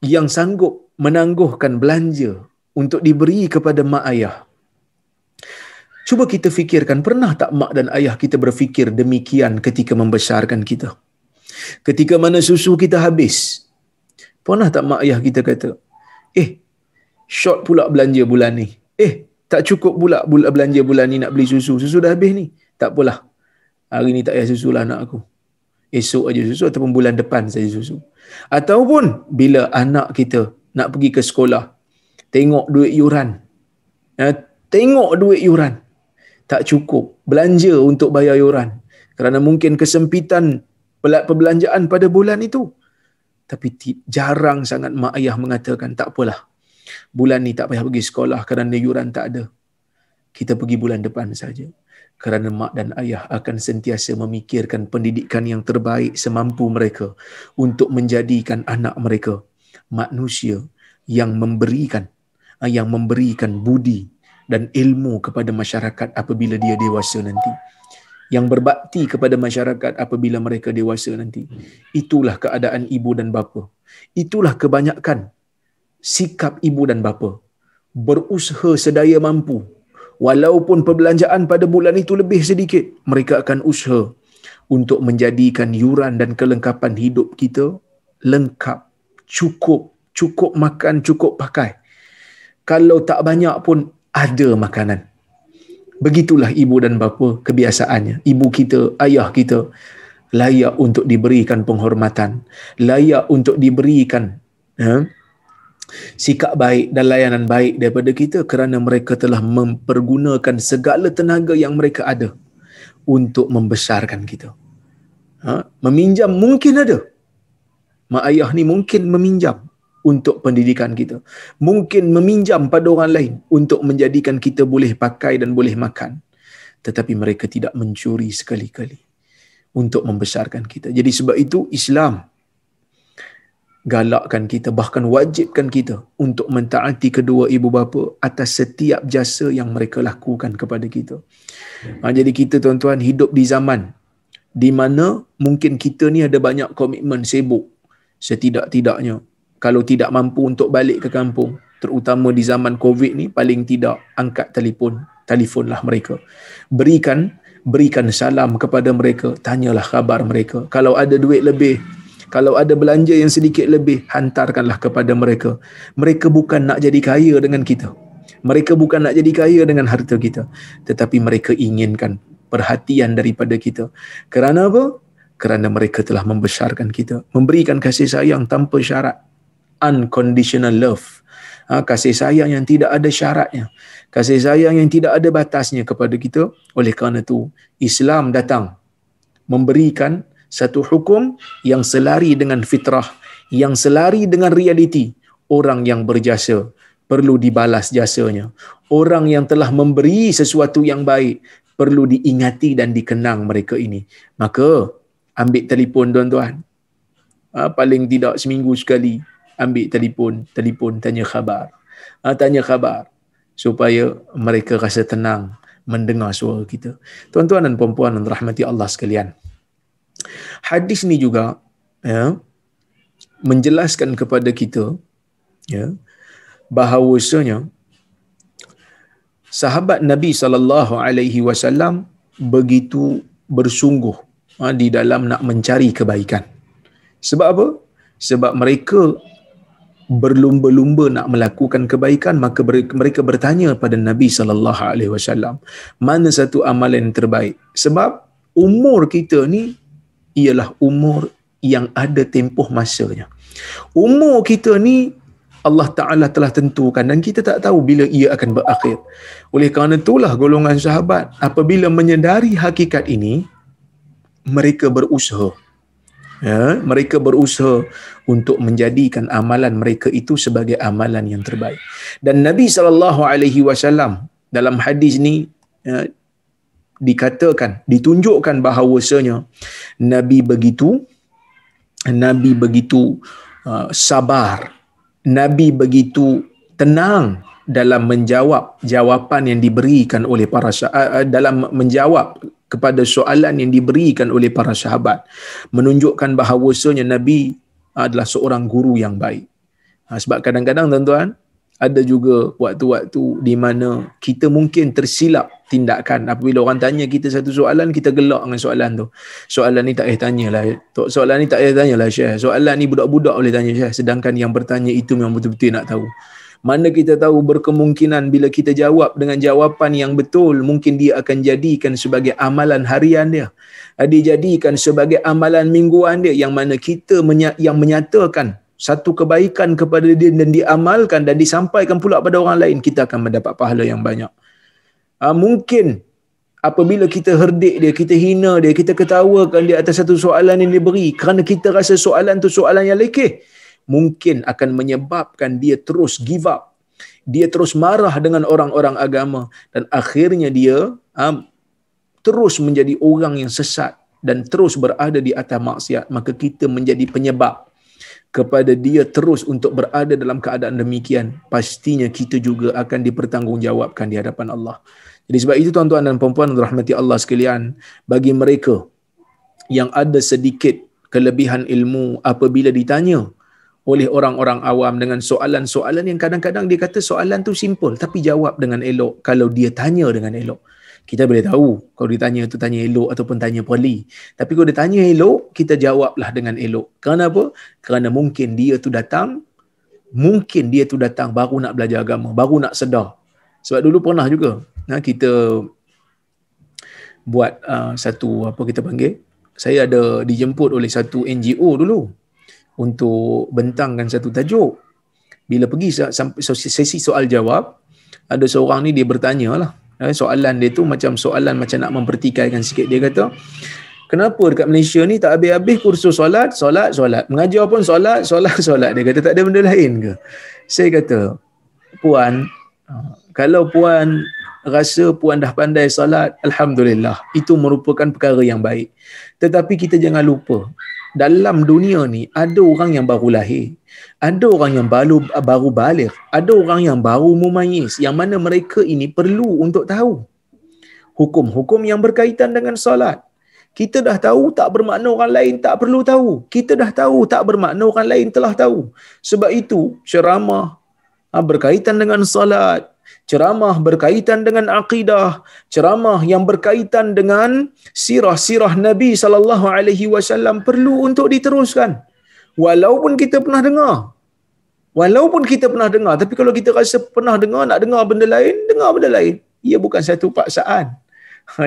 S1: yang sanggup menangguhkan belanja untuk diberi kepada mak ayah. Cuba kita fikirkan, pernah tak mak dan ayah kita berfikir demikian ketika membesarkan kita? Ketika mana susu kita habis, pernah tak mak ayah kita kata, short pula belanja bulan ni. Tak cukup pula belanja bulan ni nak beli susu. Susu dah habis ni. Tak apalah. Hari ni tak payah susu lah anak aku. Esok aja susu ataupun bulan depan saja susu. Ataupun bila anak kita nak pergi ke sekolah, tengok duit yuran. Tak cukup belanja untuk bayar yuran. Kerana mungkin kesempitan perbelanjaan pada bulan itu. Tapi jarang sangat mak ayah mengatakan, tak apalah. Bulan ni tak payah pergi sekolah kerana yuran tak ada. Kita pergi bulan depan saja. Kerana mak dan ayah akan sentiasa memikirkan pendidikan yang terbaik semampu mereka untuk menjadikan anak mereka manusia yang memberikan budi dan ilmu kepada masyarakat apabila dia dewasa nanti. Yang berbakti kepada masyarakat apabila mereka dewasa nanti. Itulah keadaan ibu dan bapa. Itulah kebanyakan sikap ibu dan bapa. Berusaha sedaya mampu. Walaupun perbelanjaan pada bulan itu lebih sedikit, mereka akan usaha untuk menjadikan yuran dan kelengkapan hidup kita lengkap, cukup makan, cukup pakai. Kalau tak banyak pun ada makanan. Begitulah ibu dan bapa kebiasaannya. Ibu kita, ayah kita layak untuk diberikan penghormatan, layak untuk diberikan sikap baik dan layanan baik daripada kita kerana mereka telah mempergunakan segala tenaga yang mereka ada untuk membesarkan kita. Meminjam mungkin ada. Mak ayah ni mungkin meminjam untuk pendidikan kita. Mungkin meminjam pada orang lain untuk menjadikan kita boleh pakai dan boleh makan. Tetapi mereka tidak mencuri sekali-kali untuk membesarkan kita. Jadi sebab itu Islam galakkan kita, bahkan wajibkan kita untuk mentaati kedua ibu bapa atas setiap jasa yang mereka lakukan kepada kita. Jadi kita tuan-tuan hidup di zaman di mana mungkin kita ni ada banyak komitmen, sibuk. Setidak-tidaknya kalau tidak mampu untuk balik ke kampung, terutama di zaman COVID ni, paling tidak angkat telefonlah mereka. Berikan salam kepada mereka, tanyalah khabar mereka. Kalau ada duit lebih, kalau ada belanja yang sedikit lebih, hantarkanlah kepada mereka. Mereka bukan nak jadi kaya dengan kita. Mereka bukan nak jadi kaya dengan harta kita. Tetapi mereka inginkan perhatian daripada kita. Kerana apa? Kerana mereka telah membesarkan kita. Memberikan kasih sayang tanpa syarat. Unconditional love. Kasih sayang yang tidak ada syaratnya. Kasih sayang yang tidak ada batasnya kepada kita. Oleh kerana itu, Islam datang memberikan satu hukum yang selari dengan fitrah, yang selari dengan realiti. Orang yang berjasa perlu dibalas jasanya. Orang yang telah memberi sesuatu yang baik perlu diingati dan dikenang mereka ini. Maka ambil telefon tuan-tuan. Paling tidak seminggu sekali ambil telefon tanya khabar. Tanya khabar supaya mereka rasa tenang mendengar suara kita. Tuan-tuan dan puan-puan yang dirahmati Allah sekalian. Hadis ni juga menjelaskan kepada kita bahawasanya sahabat Nabi SAW begitu bersungguh di dalam nak mencari kebaikan. Sebab apa? Sebab mereka berlumba-lumba nak melakukan kebaikan, maka mereka bertanya pada Nabi sallallahu alaihi wasallam, mana satu amalan yang terbaik? Sebab umur kita ni ialah umur yang ada tempoh masanya. Umur kita ni Allah Ta'ala telah tentukan dan kita tak tahu bila ia akan berakhir. Oleh kerana itulah golongan sahabat apabila menyedari hakikat ini, mereka berusaha. Ya, mereka berusaha untuk menjadikan amalan mereka itu sebagai amalan yang terbaik. Dan Nabi SAW dalam hadis ni dikatakan, ditunjukkan bahawasanya Nabi begitu sabar, Nabi begitu tenang dalam menjawab jawapan yang diberikan oleh para dalam menjawab kepada soalan yang diberikan oleh para sahabat, menunjukkan bahawasanya Nabi adalah seorang guru yang baik. Sebab kadang-kadang tuan-tuan, ada juga waktu-waktu di mana kita mungkin tersilap tindakan. Apabila orang tanya kita satu soalan, kita gelak dengan soalan tu. Soalan ni tak payah tanyalah. Soalan ni tak payah tanyalah Syekh. Soalan ni budak-budak boleh tanya Syekh. Sedangkan yang bertanya itu memang betul-betul nak tahu. Mana kita tahu berkemungkinan bila kita jawab dengan jawapan yang betul, mungkin dia akan jadikan sebagai amalan harian dia. Dijadikan sebagai amalan mingguan dia, yang mana kita yang menyatakan satu kebaikan kepada dia dan diamalkan dan disampaikan pula pada orang lain, kita akan mendapat pahala yang banyak. Mungkin apabila kita herdik dia, kita hina dia, kita ketawakan dia atas satu soalan yang diberi kerana kita rasa soalan tu soalan yang lekeh, mungkin akan menyebabkan dia terus give up, dia terus marah dengan orang-orang agama dan akhirnya dia terus menjadi orang yang sesat dan terus berada di atas maksiat. Maka kita menjadi penyebab kepada dia terus untuk berada dalam keadaan demikian. Pastinya kita juga akan dipertanggungjawabkan di hadapan Allah. Jadi sebab itu tuan-tuan dan puan-puan rahmati Allah sekalian, bagi mereka yang ada sedikit kelebihan ilmu, apabila ditanya oleh orang-orang awam dengan soalan-soalan yang kadang-kadang dia kata soalan tu simple, tapi jawab dengan elok. Kalau dia tanya dengan elok, kita boleh tahu kalau ditanya tu tanya elok ataupun tanya poli. Tapi kalau dia tanya elok, kita jawablah dengan elok. Kerana apa? Kerana mungkin dia tu datang baru nak belajar agama, baru nak sedar. Sebab dulu pernah juga kita buat satu apa kita panggil, saya ada dijemput oleh satu NGO dulu untuk bentangkan satu tajuk. Bila pergi sampai sesi soal jawab, ada seorang ni dia bertanya lah, soalan dia tu macam soalan macam nak mempertikaikan sikit. Dia kata, kenapa dekat Malaysia ni tak habis-habis kursus solat, mengajar pun solat. Dia kata tak ada benda lain ke? Saya kata, puan, kalau puan rasa puan dah pandai solat, alhamdulillah, itu merupakan perkara yang baik. Tetapi kita jangan lupa, dalam dunia ni ada orang yang baru lahir, ada orang yang baru balik, ada orang yang baru mumayyiz, yang mana mereka ini perlu untuk tahu hukum-hukum yang berkaitan dengan solat. Kita dah tahu tak bermakna orang lain tak perlu tahu. Kita dah tahu tak bermakna orang lain telah tahu. Sebab itu ceramah berkaitan dengan solat, ceramah berkaitan dengan akidah, ceramah yang berkaitan dengan sirah Nabi SAW perlu untuk diteruskan. Walaupun kita pernah dengar, tapi kalau kita rasa pernah dengar, nak dengar benda lain. Ia bukan satu paksaan.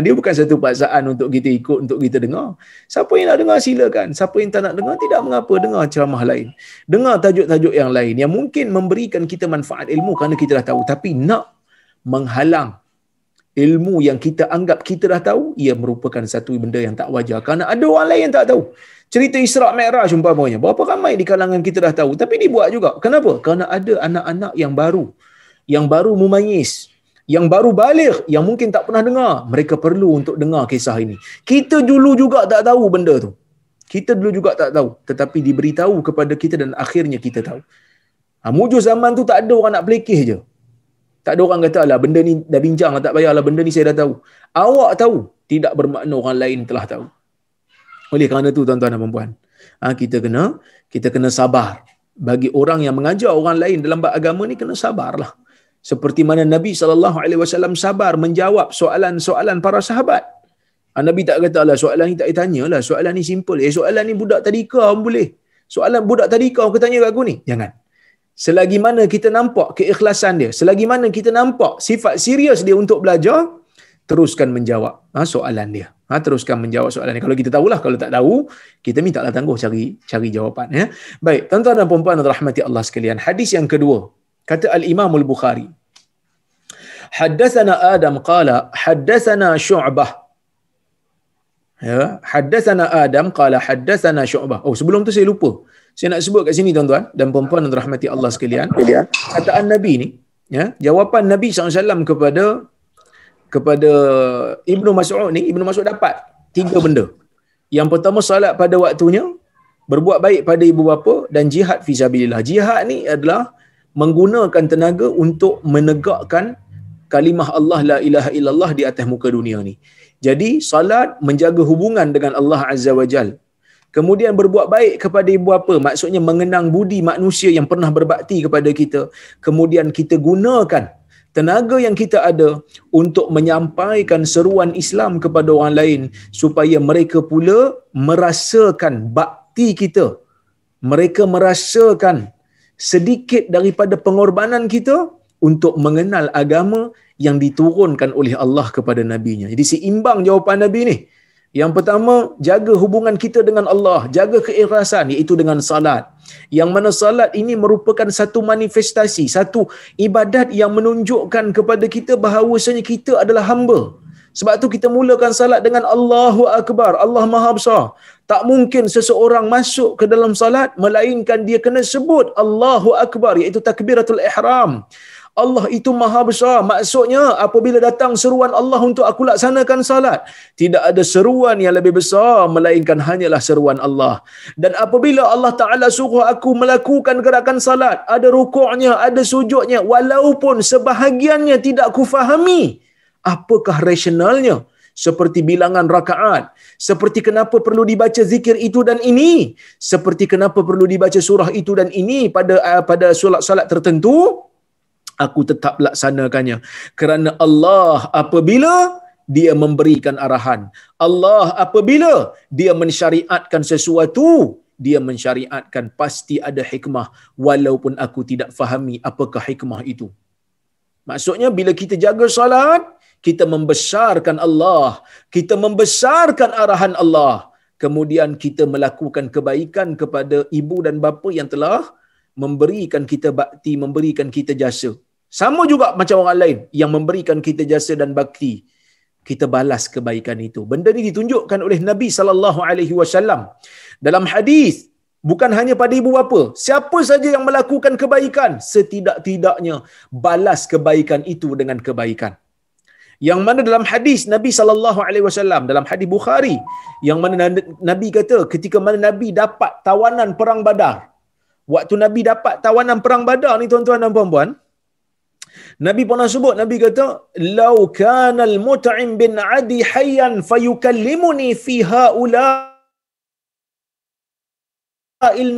S1: Dia bukan satu paksaan untuk kita ikut, untuk kita dengar. Siapa yang nak dengar silakan. Siapa yang tak nak dengar, tidak mengapa, dengar ceramah lain. Dengar tajuk-tajuk yang lain yang mungkin memberikan kita manfaat ilmu kerana kita dah tahu. Tapi nak menghalang ilmu yang kita anggap kita dah tahu, ia merupakan satu benda yang tak wajar. Kerana ada orang lain yang tak tahu. Cerita Isra' Mi'raj umpamanya, berapa ramai di kalangan kita dah tahu, tapi dibuat juga. Kenapa? Kerana ada anak-anak yang baru mumayyiz, yang baru balik, yang mungkin tak pernah dengar. Mereka perlu untuk dengar kisah ini. Kita dulu juga tak tahu benda tu. Tetapi diberitahu kepada kita dan akhirnya kita tahu. Mujur zaman tu tak ada orang nak pelikih je. Tak ada orang kata, alah benda ni dah bincang, tak payahlah, benda ni saya dah tahu. Awak tahu, tidak bermakna orang lain telah tahu. Oleh kerana itu tuan-tuan dan puan-puan, kita kena sabar. Bagi orang yang mengajar orang lain dalam bab agama ni, kena sabarlah. Seperti mana Nabi SAW sabar menjawab soalan-soalan para sahabat. Nabi tak kata, alah soalan ni tak ditanya lah, soalan ni simple. Soalan ni budak tadika pun boleh. Soalan budak tadi kau tanya kat aku ni. Jangan. Selagi mana kita nampak keikhlasan dia, selagi mana kita nampak sifat serius dia untuk belajar, teruskan menjawab soalan dia. Teruskan menjawab soalan dia. Kalau kita tahulah, kalau tak tahu, kita mintalah tangguh cari jawapan. Ya. Baik, tuan-tuan dan puan-puan dan rahmati Allah sekalian. Hadis yang kedua, kata Al-Imam Al-Bukhari. Haddatsana Adam qala haddatsana Syu'bah. Ya, haddatsana Adam qala haddatsana Syu'bah. Oh, sebelum tu saya lupa. Saya nak sebut kat sini tuan-tuan dan puan-puan dan rahmati Allah sekalian. Kataan Nabi ni, ya, jawapan Nabi SAW kepada Ibnu Mas'ud ni, Ibnu Mas'ud dapat 3 benda. Yang pertama, salat pada waktunya, berbuat baik pada ibu bapa dan jihad fi sabilillah. Jihad ni adalah menggunakan tenaga untuk menegakkan kalimah Allah la ilaha illallah di atas muka dunia ni. Jadi salat menjaga hubungan dengan Allah Azza wa Jal. Kemudian berbuat baik kepada ibu bapa, maksudnya mengenang budi manusia yang pernah berbakti kepada kita. Kemudian kita gunakan tenaga yang kita ada untuk menyampaikan seruan Islam kepada orang lain supaya mereka pula merasakan bakti kita. Mereka merasakan sedikit daripada pengorbanan kita untuk mengenal agama yang diturunkan oleh Allah kepada Nabi-Nya. Jadi seimbang jawapan Nabi ni. Yang pertama, jaga hubungan kita dengan Allah, jaga keikhlasan, iaitu dengan salat. Yang mana salat ini merupakan satu manifestasi, satu ibadat yang menunjukkan kepada kita bahawasanya kita adalah hamba. Sebab tu kita mulakan salat dengan Allahu Akbar, Allah Maha Besar. Tak mungkin seseorang masuk ke dalam salat melainkan dia kena sebut Allahu Akbar, iaitu takbiratul ihram. Allah itu maha besar. Maksudnya apabila datang seruan Allah untuk aku laksanakan salat, tidak ada seruan yang lebih besar melainkan hanyalah seruan Allah. Dan apabila Allah Ta'ala suruh aku melakukan gerakan salat, ada rukuknya, ada sujudnya, walaupun sebahagiannya tidak aku fahami apakah rasionalnya, seperti bilangan rakaat, seperti kenapa perlu dibaca zikir itu dan ini, seperti kenapa perlu dibaca surah itu dan ini pada solat-solat tertentu, aku tetap laksanakannya. Kerana Allah apabila dia memberikan arahan, Allah apabila dia mensyariatkan sesuatu, dia mensyariatkan pasti ada hikmah walaupun aku tidak fahami apakah hikmah itu. Maksudnya bila kita jaga salat, kita membesarkan Allah, kita membesarkan arahan Allah. Kemudian kita melakukan kebaikan kepada ibu dan bapa yang telah memberikan kita bakti, memberikan kita jasa. Sama juga macam orang lain yang memberikan kita jasa dan bakti, kita balas kebaikan itu. Benda ni ditunjukkan oleh Nabi SAW dalam hadis. Bukan hanya pada ibu bapa, siapa saja yang melakukan kebaikan, setidak-tidaknya balas kebaikan itu dengan kebaikan. Yang mana dalam hadis Nabi SAW, dalam hadis Bukhari, yang mana Nabi kata ketika mana Nabi dapat tawanan perang Badar. Waktu Nabi dapat tawanan perang Badar ni tuan-tuan dan puan-puan, Nabi pernah sebut, Nabi kata, "Lau kana al-Mut'im bin Adi hayyan fayukallimuni fi haula'il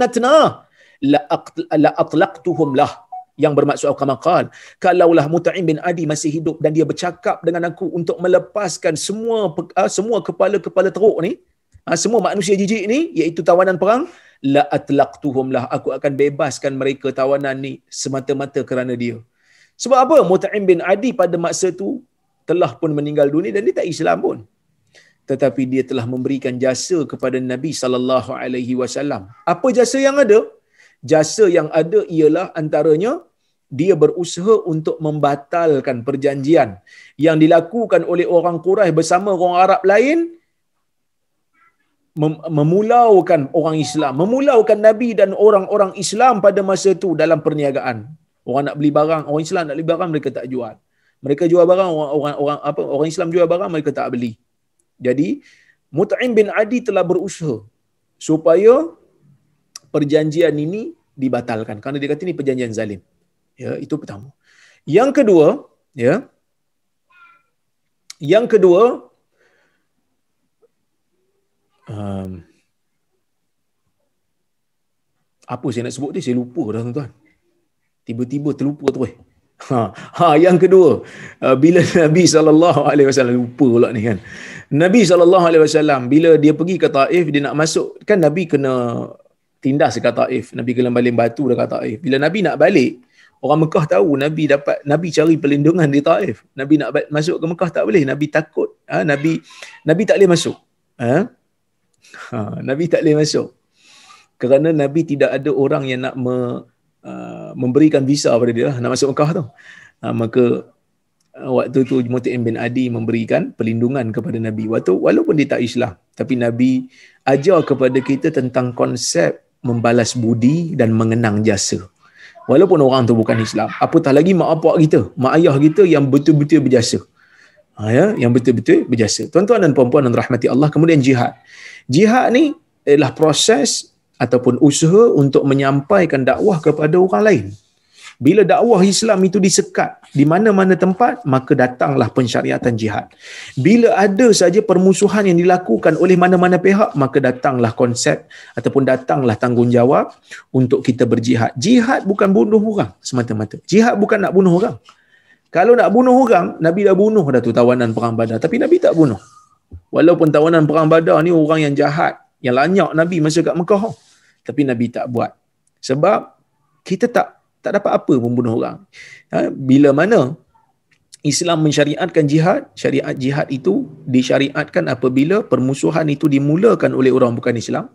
S1: natna la atlaqtuhum lah." Yang bermaksud qamaqal, kalaulah Mut'im bin Adi masih hidup dan dia bercakap dengan aku untuk melepaskan semua kepala-kepala teruk ni, semua manusia jijik ni, iaitu tawanan perang, la atlaqtuhum lah, aku akan bebaskan mereka tawanan ni semata-mata kerana dia. Sebab apa? Mut'im bin Adi pada masa tu telah pun meninggal dunia dan dia tak Islam pun. Tetapi dia telah memberikan jasa kepada Nabi SAW. Apa jasa yang ada? Jasa yang ada ialah antaranya dia berusaha untuk membatalkan perjanjian yang dilakukan oleh orang Quraisy bersama orang Arab lain, memulaukan orang Islam, memulaukan Nabi dan orang-orang Islam pada masa itu dalam perniagaan. Orang nak beli barang, orang Islam nak beli barang, mereka tak jual. Mereka jual barang, orang Islam jual barang, mereka tak beli. Jadi Mut'im bin Adi telah berusaha supaya perjanjian ini dibatalkan kerana dia kata ini perjanjian zalim. Ya, itu pertama. Yang kedua, ya. Yang kedua, apa saya nak sebut ni, saya lupa dah tuan-tuan. Tiba-tiba terlupa tu. Yang kedua, bila Nabi SAW, lupa pula ni kan. Nabi SAW bila dia pergi ke Taif, dia nak masuk, kan Nabi kena tindas dekat Taif. Nabi geleng-baleng batu dekat Taif. Bila Nabi nak balik, orang Mekah tahu Nabi cari perlindungan di Taif. Nabi nak masuk ke Mekah tak boleh. Nabi takut. Nabi tak boleh masuk. Nabi tak boleh masuk. Kerana Nabi tidak ada orang yang nak memberikan visa pada dia nak masuk Mekah tu. Maka waktu tu Mut'im bin Adi memberikan perlindungan kepada Nabi. Walaupun dia tak Islam, tapi Nabi ajar kepada kita tentang konsep membalas budi dan mengenang jasa. Walaupun orang tu bukan Islam, apatah lagi mak bapak kita, mak ayah kita yang betul-betul berjasa. Yang betul-betul berjasa. Tuan-tuan dan puan-puan yang rahmati Allah, kemudian jihad. Jihad ni adalah proses ataupun usaha untuk menyampaikan dakwah kepada orang lain. Bila dakwah Islam itu disekat di mana-mana tempat, maka datanglah pensyariatan jihad. Bila ada saja permusuhan yang dilakukan oleh mana-mana pihak, maka datanglah konsep ataupun datanglah tanggungjawab untuk kita berjihad. Jihad bukan bunuh orang semata-mata. Jihad bukan nak bunuh orang. Kalau nak bunuh orang, Nabi dah bunuh dah tu tawanan perang Badar, tapi Nabi tak bunuh. Walaupun tawanan perang Badar ni orang yang jahat, yang lanyak Nabi masa kat Mekah, tapi Nabi tak buat. Sebab kita tak dapat apa membunuh orang. Bila mana Islam mensyariatkan jihad, syariat jihad itu disyariatkan apabila permusuhan itu dimulakan oleh orang bukan Islam.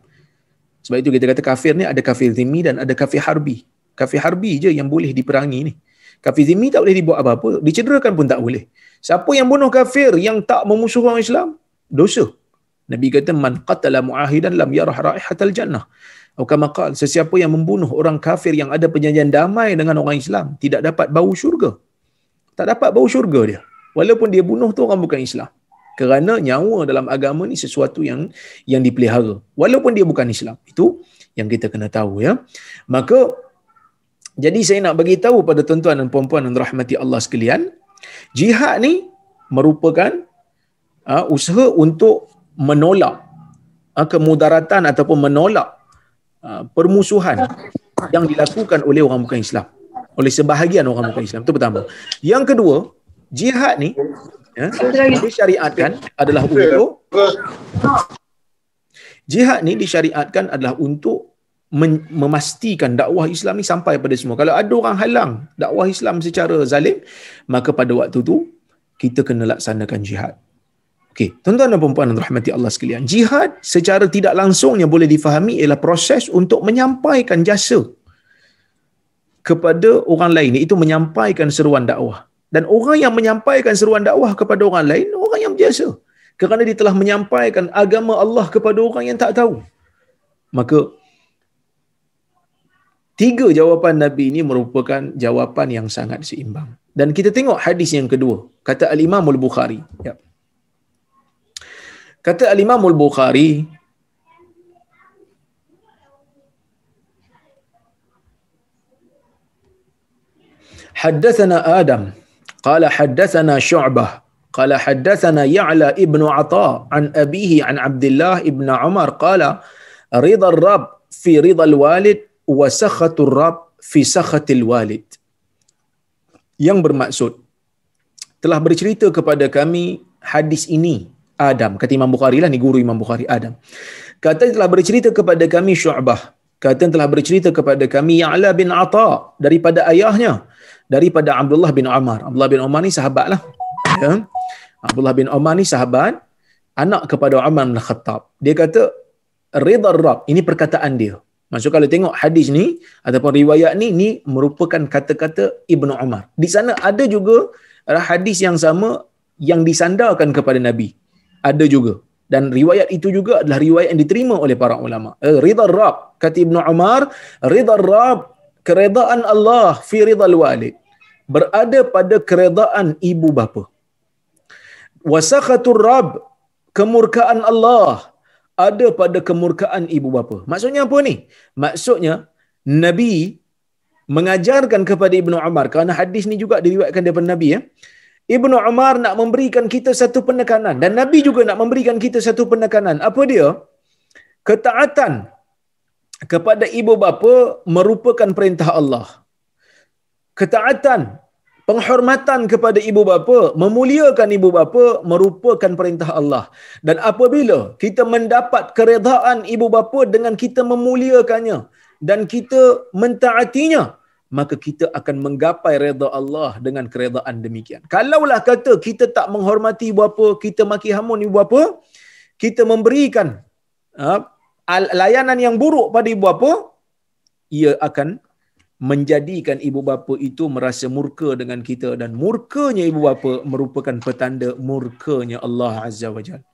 S1: Sebab itu kita kata kafir ni ada kafir zimmi dan ada kafir harbi. Kafir harbi je yang boleh diperangi ni. Kafir zimmi tak boleh dibuat apa-apa, dicederakan pun tak boleh. Siapa yang bunuh kafir yang tak memusuh orang Islam, dosa. Nabi kata man qatala muahidan lam yarah raihatal jannah. Atau sesiapa yang membunuh orang kafir yang ada perjanjian damai dengan orang Islam tidak dapat bau syurga. Tak dapat bau syurga dia. Walaupun dia bunuh tu orang bukan Islam. Kerana nyawa dalam agama ni sesuatu yang dipelihara. Walaupun dia bukan Islam. Itu yang kita kena tahu ya. Maka jadi saya nak bagi tahu pada tuan-tuan dan puan-puan yang rahmati Allah sekalian, jihad ni merupakan usaha untuk menolak kemudaratan ataupun menolak permusuhan yang dilakukan oleh orang bukan Islam, oleh sebahagian orang bukan Islam. Itu pertama. Yang kedua, jihad ni disyariatkan adalah untuk memastikan dakwah Islam ni sampai pada semua. Kalau ada orang halang dakwah Islam secara zalim, maka pada waktu tu kita kena laksanakan jihad. Okey, tuan-tuan dan puan-puan yang rahmati Allah sekalian, jihad secara tidak langsungnya boleh difahami ialah proses untuk menyampaikan jasa kepada orang lain, iaitu menyampaikan seruan dakwah. Dan orang yang menyampaikan seruan dakwah kepada orang lain, orang yang berjasa. Kerana dia telah menyampaikan agama Allah kepada orang yang tak tahu. Maka tiga jawapan Nabi ini merupakan jawapan yang sangat seimbang. Dan kita tengok hadis yang kedua. Kata Al-Imam Al-Bukhari. Ya. Kata Al-Imam Al-Bukhari, Haddathana Adam, qala haddathana Syu'bah, qala haddathana Ya'la ibn Ata an abihi an Abdullah ibn Umar qala ridha ar-Rabb fi ridha al-walid wa sakhatur Rabb fi sakhatil walid. Yang bermaksud, telah bercerita kepada kami hadis ini Adam, kata Imam Bukhari lah, ni guru Imam Bukhari, Adam. Kata telah bercerita kepada kami Syu'bah, kata telah bercerita kepada kami Ya'la bin Ata daripada ayahnya, daripada Abdullah bin Umar. Abdullah bin Umar ni sahabat lah. Ya. Abdullah bin Umar ni sahabat, anak kepada Umar bin Khattab. Dia kata ridha Rabb, ini perkataan dia. Maksud kalau tengok hadis ni ataupun riwayat ni merupakan kata-kata Ibnu Umar. Di sana ada juga hadis yang sama yang disandarkan kepada Nabi. Ada juga. Dan riwayat itu juga adalah riwayat yang diterima oleh para ulama. Ridha Rabb, kata Ibnu Umar, ridha Rabb, keredaan Allah fi ridhal walid, berada pada keredaan ibu bapa. Wa sakhatur Rabb, kemurkaan Allah ada pada kemurkaan ibu bapa. Maksudnya apa ni? Maksudnya Nabi mengajarkan kepada Ibnu Umar, kerana hadis ni juga diriwayatkan daripada Nabi ya. Ibnu Umar nak memberikan kita satu penekanan dan Nabi juga nak memberikan kita satu penekanan. Apa dia? Ketaatan kepada ibu bapa merupakan perintah Allah. Ketaatan Penghormatan kepada ibu bapa, memuliakan ibu bapa merupakan perintah Allah. Dan apabila kita mendapat keredaan ibu bapa dengan kita memuliakannya dan kita mentaatinya, maka kita akan menggapai redha Allah dengan keredaan demikian. Kalaulah kata kita tak menghormati ibu bapa, kita maki hamun ibu bapa, kita memberikan layanan yang buruk pada ibu bapa, ia akan menjadikan ibu bapa itu merasa murka dengan kita, dan murkanya ibu bapa merupakan petanda murkanya Allah Azza wa Jalla.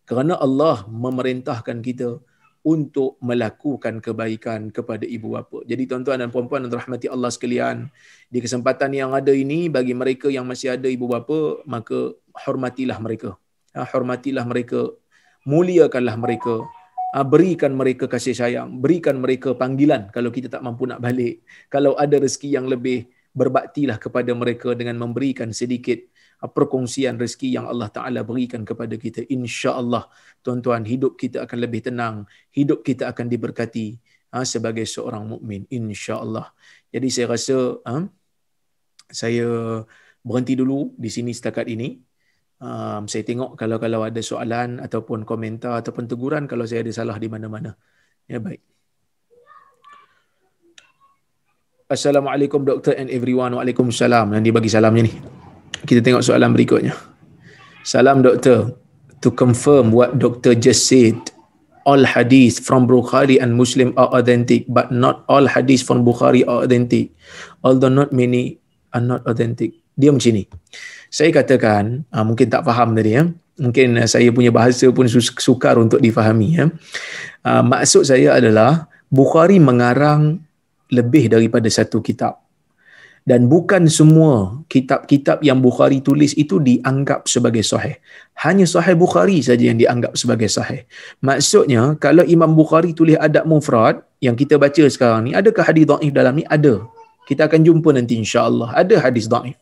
S1: Kerana Allah memerintahkan kita untuk melakukan kebaikan kepada ibu bapa. Jadi tuan-tuan dan puan-puan yang dirahmati Allah sekalian, di kesempatan yang ada ini, bagi mereka yang masih ada ibu bapa, maka hormatilah mereka. Hormatilah mereka, muliakanlah mereka, berikan mereka kasih sayang, berikan mereka panggilan kalau kita tak mampu nak balik. Kalau ada rezeki yang lebih, berbaktilah kepada mereka dengan memberikan sedikit perkongsian rezeki yang Allah Ta'ala berikan kepada kita. InsyaAllah, tuan-tuan, hidup kita akan lebih tenang, hidup kita akan diberkati sebagai seorang mukmin, insyaAllah. Jadi saya rasa saya berhenti dulu di sini setakat ini. Saya tengok kalau ada soalan ataupun komentar ataupun teguran kalau saya ada salah di mana-mana. Ya, baik. Assalamualaikum doktor and everyone. Waalaikumsalam. Yang dibagi salamnya ni. Kita tengok soalan berikutnya. Salam doktor. To confirm what doctor just said, all hadith from Bukhari and Muslim are authentic, but not all hadith from Bukhari are authentic. Although not many are not authentic. Dia macam ni. Saya katakan, mungkin tak faham tadi ya. Mungkin saya punya bahasa pun sukar untuk difahami ya. Maksud saya adalah Bukhari mengarang lebih daripada satu kitab. Dan bukan semua kitab-kitab yang Bukhari tulis itu dianggap sebagai sahih. Hanya Sahih Bukhari saja yang dianggap sebagai sahih. Maksudnya, kalau Imam Bukhari tulis adab mufrad yang kita baca sekarang ni, adakah hadis dhaif dalam ni? Ada. Kita akan jumpa nanti insya-Allah. Ada hadis dhaif.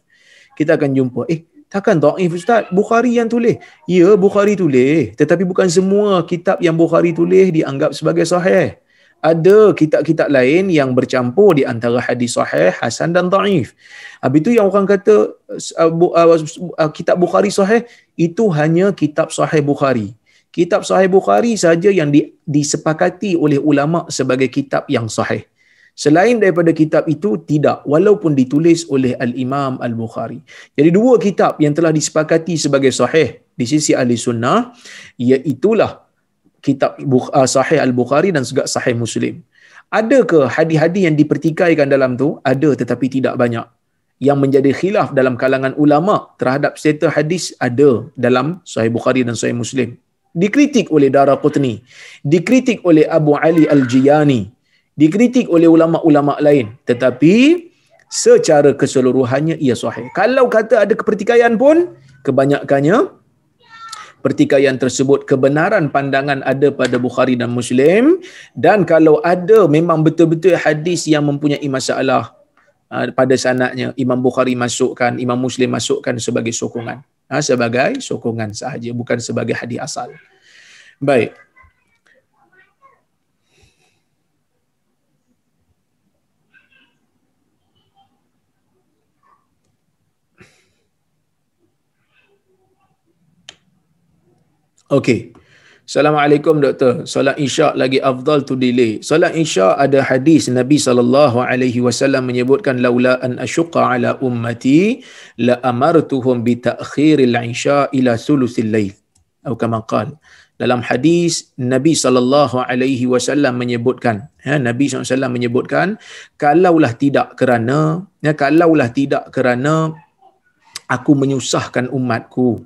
S1: Kita akan jumpa. Takkan dhaif Ustaz? Bukhari yang tulis. Ya, Bukhari tulis. Tetapi bukan semua kitab yang Bukhari tulis dianggap sebagai sahih. Ada kitab-kitab lain yang bercampur di antara hadis sahih, hasan dan dhaif. Habis itu yang orang kata kitab Bukhari sahih, itu hanya kitab sahih Bukhari. Kitab sahih Bukhari saja yang disepakati oleh ulama sebagai kitab yang sahih. Selain daripada kitab itu, tidak, walaupun ditulis oleh Al-Imam Al-Bukhari. Jadi dua kitab yang telah disepakati sebagai sahih di sisi ahli sunnah, iaitulah kitab Sahih Al-Bukhari dan juga Sahih Muslim. Adakah hadis-hadis yang dipertikaikan dalam tu? Ada, tetapi tidak banyak. Yang menjadi khilaf dalam kalangan ulama terhadap status hadis ada dalam Sahih Bukhari dan Sahih Muslim. Dikritik oleh Daraqutni, dikritik oleh Abu Ali Al-Jiyani, dikritik oleh ulama-ulama lain. Tetapi secara keseluruhannya ia sahih. Kalau kata ada kepertikaian pun, kebanyakannya pertikaian tersebut kebenaran pandangan ada pada Bukhari dan Muslim, dan kalau ada memang betul-betul hadis yang mempunyai masalah pada sanadnya, Imam Bukhari masukkan, Imam Muslim masukkan sebagai sokongan. Sebagai sokongan sahaja, bukan sebagai hadis asal. Baik. Okey. Assalamualaikum doktor. Solat Isyak lagi afdal tu delay. Solat Isyak ada hadis Nabi SAW menyebutkan laula an asyqa ala ummati la amartuhum bi ta'khiril Isya ila thuluthil lail. Atau kama qala. Dalam hadis Nabi SAW menyebutkan, Nabi SAW menyebutkan kalaulah tidak kerana aku menyusahkan umatku,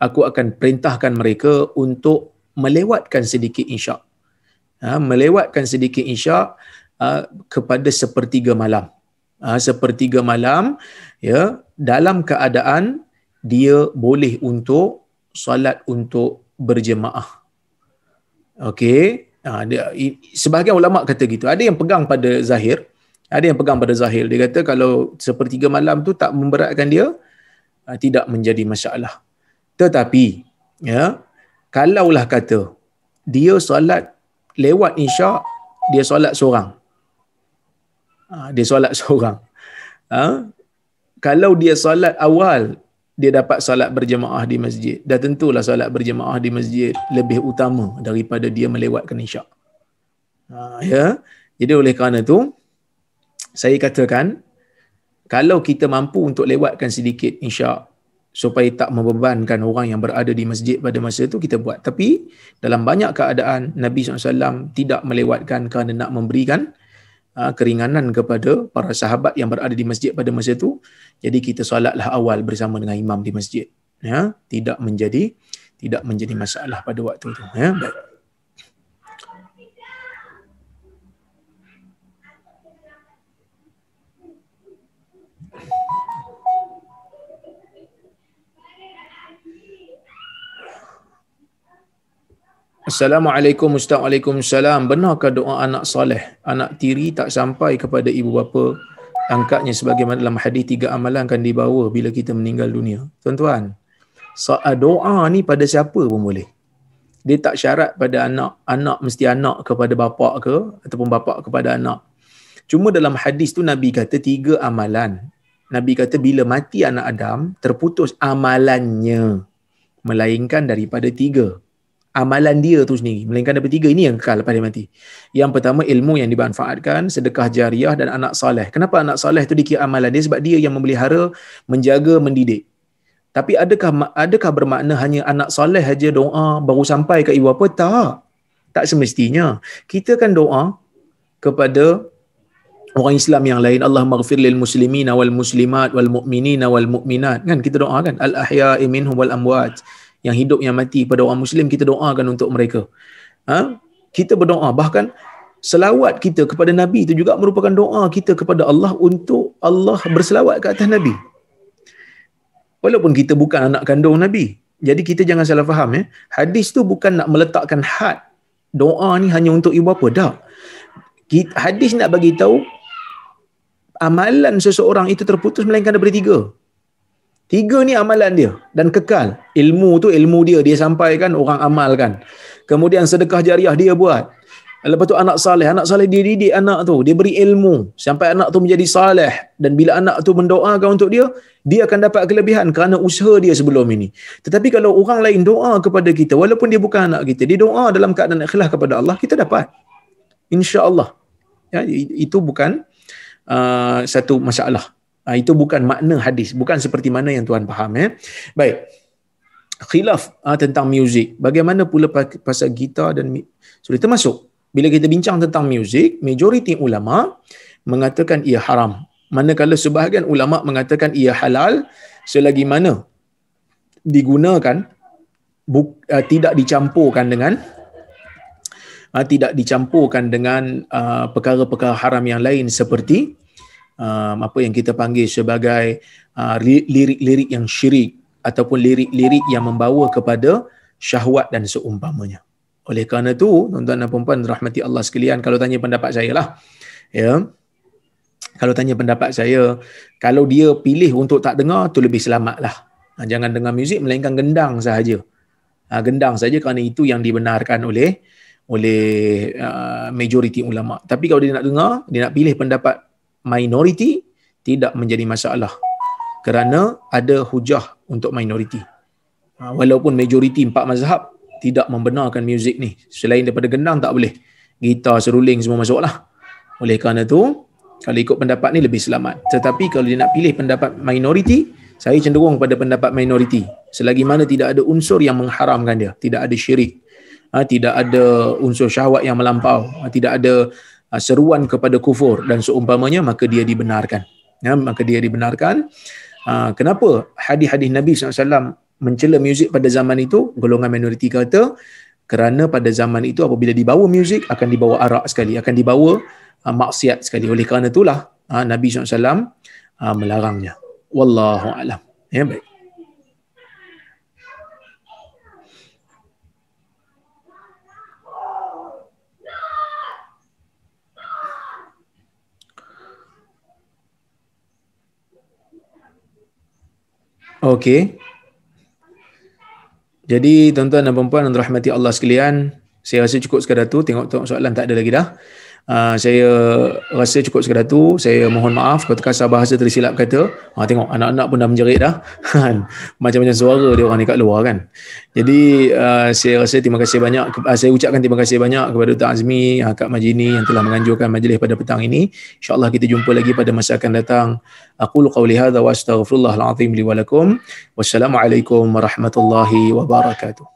S1: aku akan perintahkan mereka untuk melewatkan sedikit isyak. Melewatkan sedikit isyak kepada sepertiga malam. Sepertiga malam, ya, dalam keadaan dia boleh untuk solat untuk berjemaah. Okey. Sebahagian ulama kata gitu. Ada yang pegang pada zahir. Ada yang pegang pada zahir. Dia kata kalau sepertiga malam tu tak memberatkan dia, tidak menjadi masalah. Tetapi, ya, kalaulah kata dia solat lewat isyak, dia solat seorang. Kalau dia solat awal, dia dapat solat berjemaah di masjid. Dah tentulah solat berjemaah di masjid lebih utama daripada dia melewatkan isyak. Ya. Jadi oleh kerana tu, saya katakan, kalau kita mampu untuk lewatkan sedikit isyak, supaya tak membebankan orang yang berada di masjid pada masa itu, kita buat. Tapi dalam banyak keadaan Nabi SAW tidak melewatkan kerana nak memberikan keringanan kepada para sahabat yang berada di masjid pada masa itu. Jadi kita solatlah awal bersama dengan imam di masjid. Ya, tidak menjadi masalah pada waktu itu. Ya, baik. Assalamualaikum Ustaz. Waalaikumsalam. Benarkah doa anak soleh, anak tiri tak sampai kepada ibu bapa angkatnya sebagaimana dalam hadis 3 amalan akan dibawa bila kita meninggal dunia? Tuan-tuan, doa ni pada siapa pun boleh. Dia tak syarat pada anak. Anak mesti anak kepada bapa ke ataupun bapa kepada anak. Cuma dalam hadis tu Nabi kata 3 amalan. Nabi kata bila mati anak Adam, terputus amalannya, melainkan daripada 3. Amalan dia tu sendiri, melainkan daripada 3 ini yang kekal lepas dia mati. Yang pertama, ilmu yang dimanfaatkan, sedekah jariah dan anak soleh. Kenapa anak soleh tu dikira amalan dia? Sebab dia yang memelihara, menjaga, mendidik. Tapi adakah bermakna hanya anak soleh saja doa baru sampai ke ibu bapa? Tak semestinya. Kita kan doa kepada orang Islam yang lain, Allahumma ghfir lil muslimina wal muslimat wal mu'minina wal mu'minat, kan kita doa kan, al ahya'i minhum wal amwat, yang hidup yang mati pada orang muslim kita doakan untuk mereka. Kita berdoa, bahkan selawat kita kepada Nabi itu juga merupakan doa kita kepada Allah untuk Allah berselawat ke atas Nabi. Walaupun kita bukan anak kandung Nabi. Jadi kita jangan salah faham ya. Hadis tu bukan nak meletakkan had doa ni hanya untuk ibu bapa, dah. Hadis nak bagi tahu amalan seseorang itu terputus melainkan daripada 3. 3 ni amalan dia dan kekal. Ilmu tu ilmu dia sampaikan, orang amalkan. Kemudian sedekah jariah dia buat. Lepas tu anak soleh dia didik anak tu, dia beri ilmu sampai anak tu menjadi soleh, dan bila anak tu mendoakan untuk dia, dia akan dapat kelebihan kerana usaha dia sebelum ini. Tetapi kalau orang lain doa kepada kita walaupun dia bukan anak kita, dia doa dalam keadaan ikhlas kepada Allah, kita dapat, insya-Allah. Ya, itu bukan satu masalah. Itu bukan makna hadis, bukan seperti mana yang tuan faham ya. Baik. Khilaf tentang muzik. Bagaimana pula pasal gitar dan sudah termasuk. Bila kita bincang tentang muzik, majoriti ulama mengatakan ia haram. Manakala sebahagian ulama mengatakan ia halal selagi mana digunakan tidak dicampurkan dengan perkara-perkara haram yang lain seperti apa yang kita panggil sebagai lirik-lirik yang syirik ataupun lirik-lirik yang membawa kepada syahwat dan seumpamanya. Oleh kerana itu, tuan-tuan dan puan-puan rahmati Allah sekalian, kalau tanya pendapat saya lah, ya, kalau tanya pendapat saya, kalau dia pilih untuk tak dengar, tu lebih selamat lah. Jangan dengar muzik melainkan gendang sahaja. Gendang saja kerana itu yang dibenarkan oleh majoriti ulama. Tapi kalau dia nak dengar, dia nak pilih pendapat minoriti, tidak menjadi masalah kerana ada hujah untuk minoriti. Walaupun majoriti 4 mazhab tidak membenarkan muzik ni, selain daripada gendang tak boleh, gitar, seruling semua masuklah. Oleh kerana tu, kalau ikut pendapat ni lebih selamat. Tetapi kalau dia nak pilih pendapat minoriti, saya cenderung pada pendapat minoriti selagi mana tidak ada unsur yang mengharamkan dia, tidak ada syirik, tidak ada unsur syahwat yang melampau, tidak ada seruan kepada kufur dan seumpamanya, maka dia dibenarkan. Maka dia dibenarkan. Kenapa hadis-hadis Nabi SAW mencela muzik pada zaman itu? Golongan minoriti kata kerana pada zaman itu apabila dibawa muzik akan dibawa arak sekali, akan dibawa maksiat sekali. Oleh kerana itulah Nabi SAW melarangnya. Wallahu a'lam. Ya, baik. Okey. Jadi tuan-tuan dan puan-puan yang dirahmati Allah sekalian, saya rasa cukup sekadar tu. Tengok soalan tak ada lagi dah. Saya rasa cukup sekadar tu. Saya mohon maaf kalau terkasar bahasa tersilap kata. Tengok anak-anak pun dah menjerit dah. Macam-macam suara dia orang ni kat luar kan. Jadi saya rasa terima kasih banyak. Saya ucapkan terima kasih banyak kepada Dr. Azmi, Kak Majini yang telah menganjurkan majlis pada petang ini. InsyaAllah kita jumpa lagi pada masa akan datang. Aqulu qawli hadha wa astaghfirullahal azim li wa lakum. Wassalamualaikum warahmatullahi wabarakatuh.